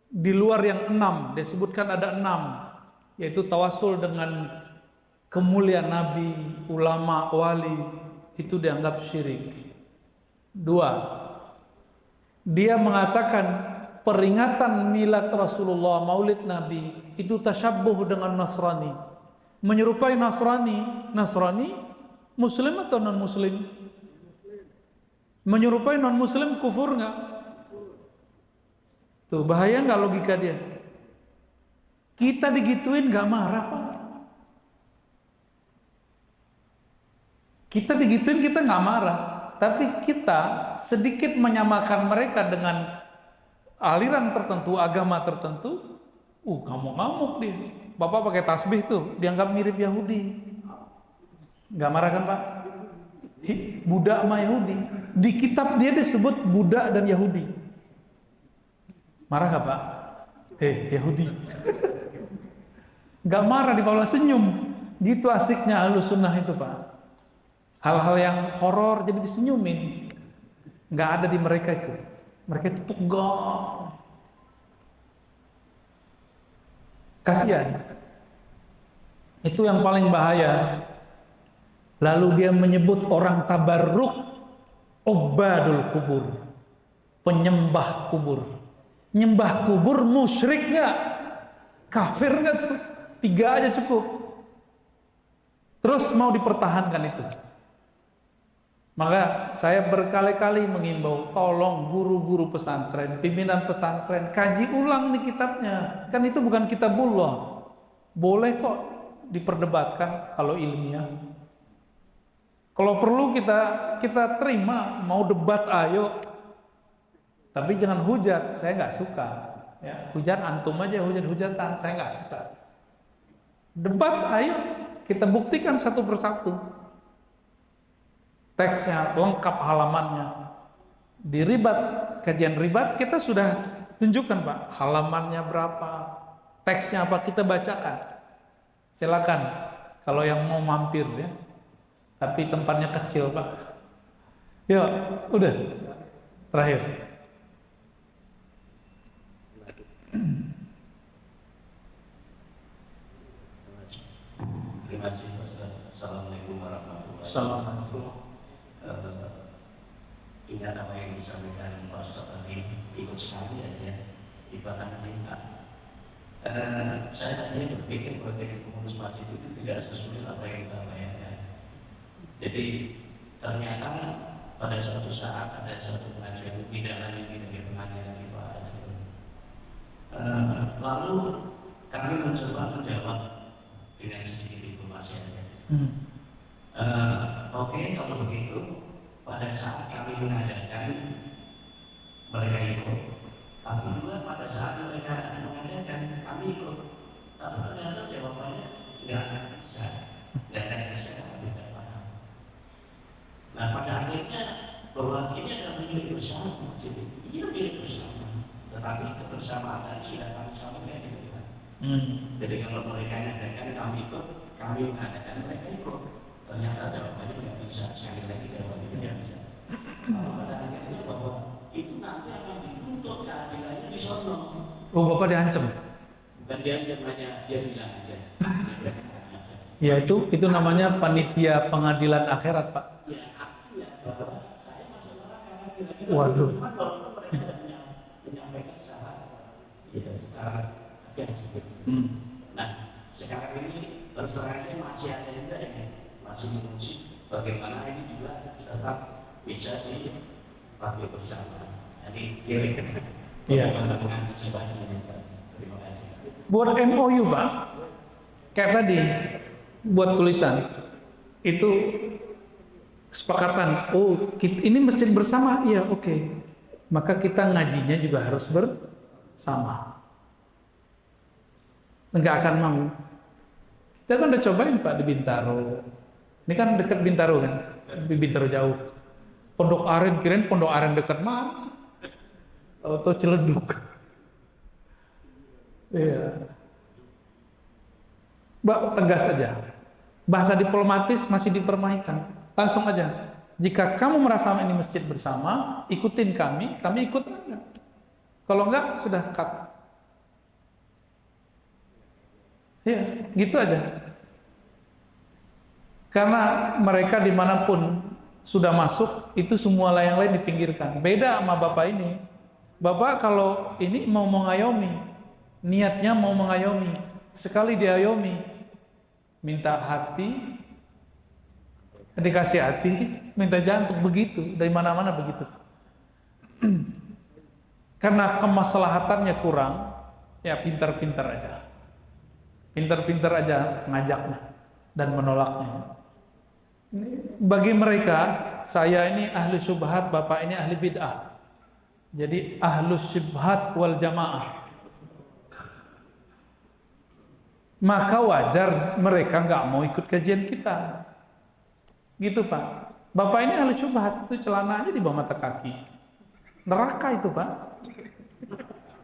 di luar yang 6, disebutkan ada 6, yaitu tawasul dengan kemuliaan Nabi, ulama, wali, itu dianggap syirik. 2, dia mengatakan peringatan milad Rasulullah, maulid Nabi, itu tasyabbuh dengan Nasrani, menyerupai Nasrani. Nasrani Muslim atau non Muslim? Menyerupai non Muslim kufur nggak? Tuh bahaya nggak logika dia? Kita digituin nggak marah Pak? Kita digituin kita nggak marah, tapi kita sedikit menyamakan mereka dengan aliran tertentu, agama tertentu. Ngamuk-ngamuk dia. Bapak pakai tasbih tuh, dianggap mirip Yahudi. Nggak marah kan Pak? Buddha sama Yahudi. Di kitab dia disebut Buddha dan Yahudi. Marah gak Pak? Yahudi. Gak marah, di bawah senyum. Gitu asiknya Ahlus Sunnah itu Pak. Hal-hal yang horor jadi disenyumin. Gak ada di mereka itu. Mereka itu tegang. Kasihan. Itu yang paling bahaya. Lalu dia menyebut orang tabarruk ubadul kubur, penyembah kubur. Nyembah kubur musyrik nggak? Kafir nggak tuh? 3 aja cukup. Terus mau dipertahankan itu. Maka saya berkali-kali mengimbau, tolong guru-guru pesantren, pimpinan pesantren, kaji ulang nih kitabnya. Kan itu bukan kitabullah. Boleh kok diperdebatkan kalau ilmiah. Kalau perlu kita terima, mau debat ayo. Tapi jangan hujat, saya nggak suka. Ya, hujat antum aja, hujatan, saya nggak suka. Debat ayo, kita buktikan satu persatu. Teksnya lengkap, halamannya. Di ribat, kajian ribat kita sudah tunjukkan Pak, halamannya berapa, teksnya apa, kita bacakan. Silakan kalau yang mau mampir ya. Tapi tempatnya kecil Pak. Ya, udah. Terakhir. Terima kasih Ustaz. Assalamualaikum warahmatullahi Assalamualaikum. Ingat apa yang disampaikan Pak Ustaz tadi, ikut sekali aja ibadah cinta. Saya tadi berpikir bahwa jadi pengurus masjid itu tidak sesulit apa yang kita bayangkan. Jadi ternyata pada suatu saat ada suatu pengajian tidak lagi pengajian di Pak. Lalu kami mencoba menjawab dengan sedikit informasi saja. Oke, kalau begitu pada saat kami mengadakan mereka ikut, tapi juga pada saat mereka mengadakan kami ikut, tapi ternyata jawabannya tidak akan bisa, tidak akan bisa, tidak paham. Nah pada akhirnya bahwa ini adalah milik bersama, jadi ini milik bersama, tetapi kebersamaan tadi tidak kami sampaikan gitu kan. Jadi kalau mereka mengadakan kami ikut, kami mengadakan mereka ikut, ternyata jawabannya tidak bisa, sekali lagi jawabannya tidak bisa. Kalau pada akhirnya bahwa itu nanti akan dituntut keadilannya di sono. Oh, Bapak diancam? Bukan dia hanya dia bilang aja. Ya itu namanya panitia pengadilan akhirat, Pak. Ya, artinya bahwa saya masuk neraka karena kira-kira Waduh. cuma kalau mereka tidak menyampaikan secara agak. Nah, sekarang ini terserahnya masih ada yang masih menguji bagaimana ini juga tetap bisa dipakai bersama. Jadi kira-kira bagaimana mengantisipasinya. Terima kasih. Buat MOU, Pak, kayak tadi buat tulisan itu kesepakatan. Oh, ini masjid bersama, iya, oke. Maka kita ngajinya juga harus bersama. Enggak akan mau. Kita kan udah cobain, Pak, di Bintaro. Ini kan dekat Bintaro kan, di Bintaro jauh. Pondok Aren, kirain Pondok Aren dekat mana? Atau Ciledug. Iya. Mbak, tegas aja. Bahasa diplomatis masih dipermainkan. Langsung aja. Jika kamu merasa ini masjid bersama, ikutin kami ikut enggak. Kalau enggak, sudah cut. Ya, gitu aja. Karena mereka dimanapun sudah masuk, itu semua yang lain dipinggirkan. Beda sama Bapak ini. Bapak kalau ini mau mengayomi, niatnya mau mengayomi, sekali diayomi, minta hati, dikasih hati, minta jantung, begitu, dari mana-mana begitu. Karena kemaslahatannya kurang, ya pintar-pintar aja. Pintar-pintar aja ngajaknya dan menolaknya. Bagi mereka, saya ini ahli syubhat, Bapak ini ahli bid'ah. Jadi ahlus syubhat wal jamaah. Maka wajar mereka nggak mau ikut kajian kita. Gitu, Pak. Bapak ini ahli syubhat, itu celana aja di bawah mata kaki. Neraka itu, Pak.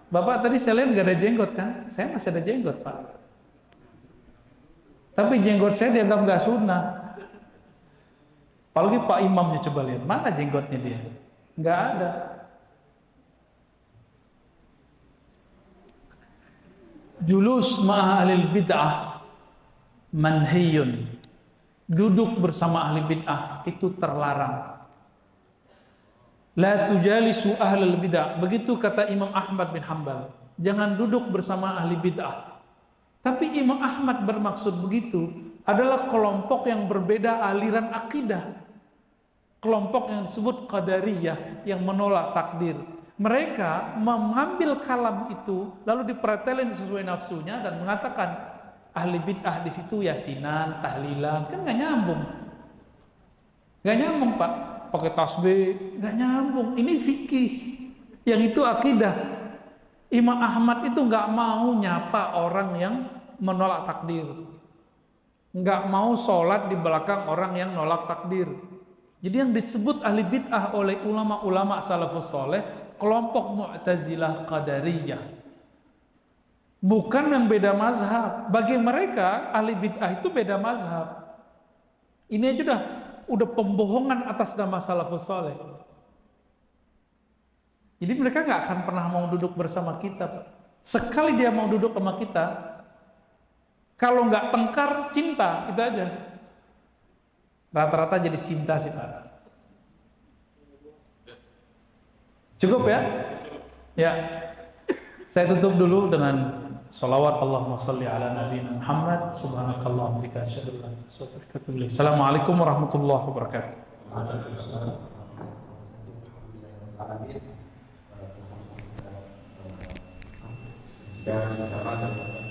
Bapak tadi saya lihat nggak ada jenggot kan? Saya masih ada jenggot, Pak. Tapi jenggot saya dianggap nggak sunnah. Apalagi Pak Imamnya, coba lihat, mana jenggotnya dia? Nggak ada. Julus ma'a ahlil bid'ah manhiyun. Duduk bersama ahli bid'ah itu terlarang. La tujalisu ahlul bid'ah. Begitu kata Imam Ahmad bin Hanbal. Jangan duduk bersama ahli bid'ah. Tapi Imam Ahmad bermaksud begitu adalah kelompok yang berbeda aliran akidah. Kelompok yang disebut Qadariyah, yang menolak takdir. Mereka mengambil kalam itu lalu dipretelin sesuai nafsunya dan mengatakan ahli bid'ah di situ yasinan, tahlilan, kan nggak nyambung. Nggak nyambung, Pak. Pakai tasbih, nggak nyambung. Ini fikih, yang itu akidah. Imam Ahmad itu nggak mau nyapa orang yang menolak takdir, nggak mau sholat di belakang orang yang nolak takdir. Jadi yang disebut ahli bid'ah oleh ulama-ulama salafus soleh kelompok Mu'tazilah Qadariyah, bukan yang beda mazhab. Bagi mereka ahli bid'ah itu beda mazhab. Ini aja udah pembohongan atas nama salafus soleh. Jadi mereka nggak akan pernah mau duduk bersama kita, Pak. Sekali dia mau duduk sama kita, kalau nggak tengkar, cinta, itu aja. Rata-rata jadi cinta sih, Pak. Cukup ya? Ya. Saya tutup dulu dengan sholawat Allahumma sholli ala nabiyina Muhammad. Subhanakallahumma wa bihamdika asyhadu an la ilaha illa anta astaghfiruka wa atubu ilaik. Assalamualaikum warahmatullahi wabarakatuh. Dan sama-sama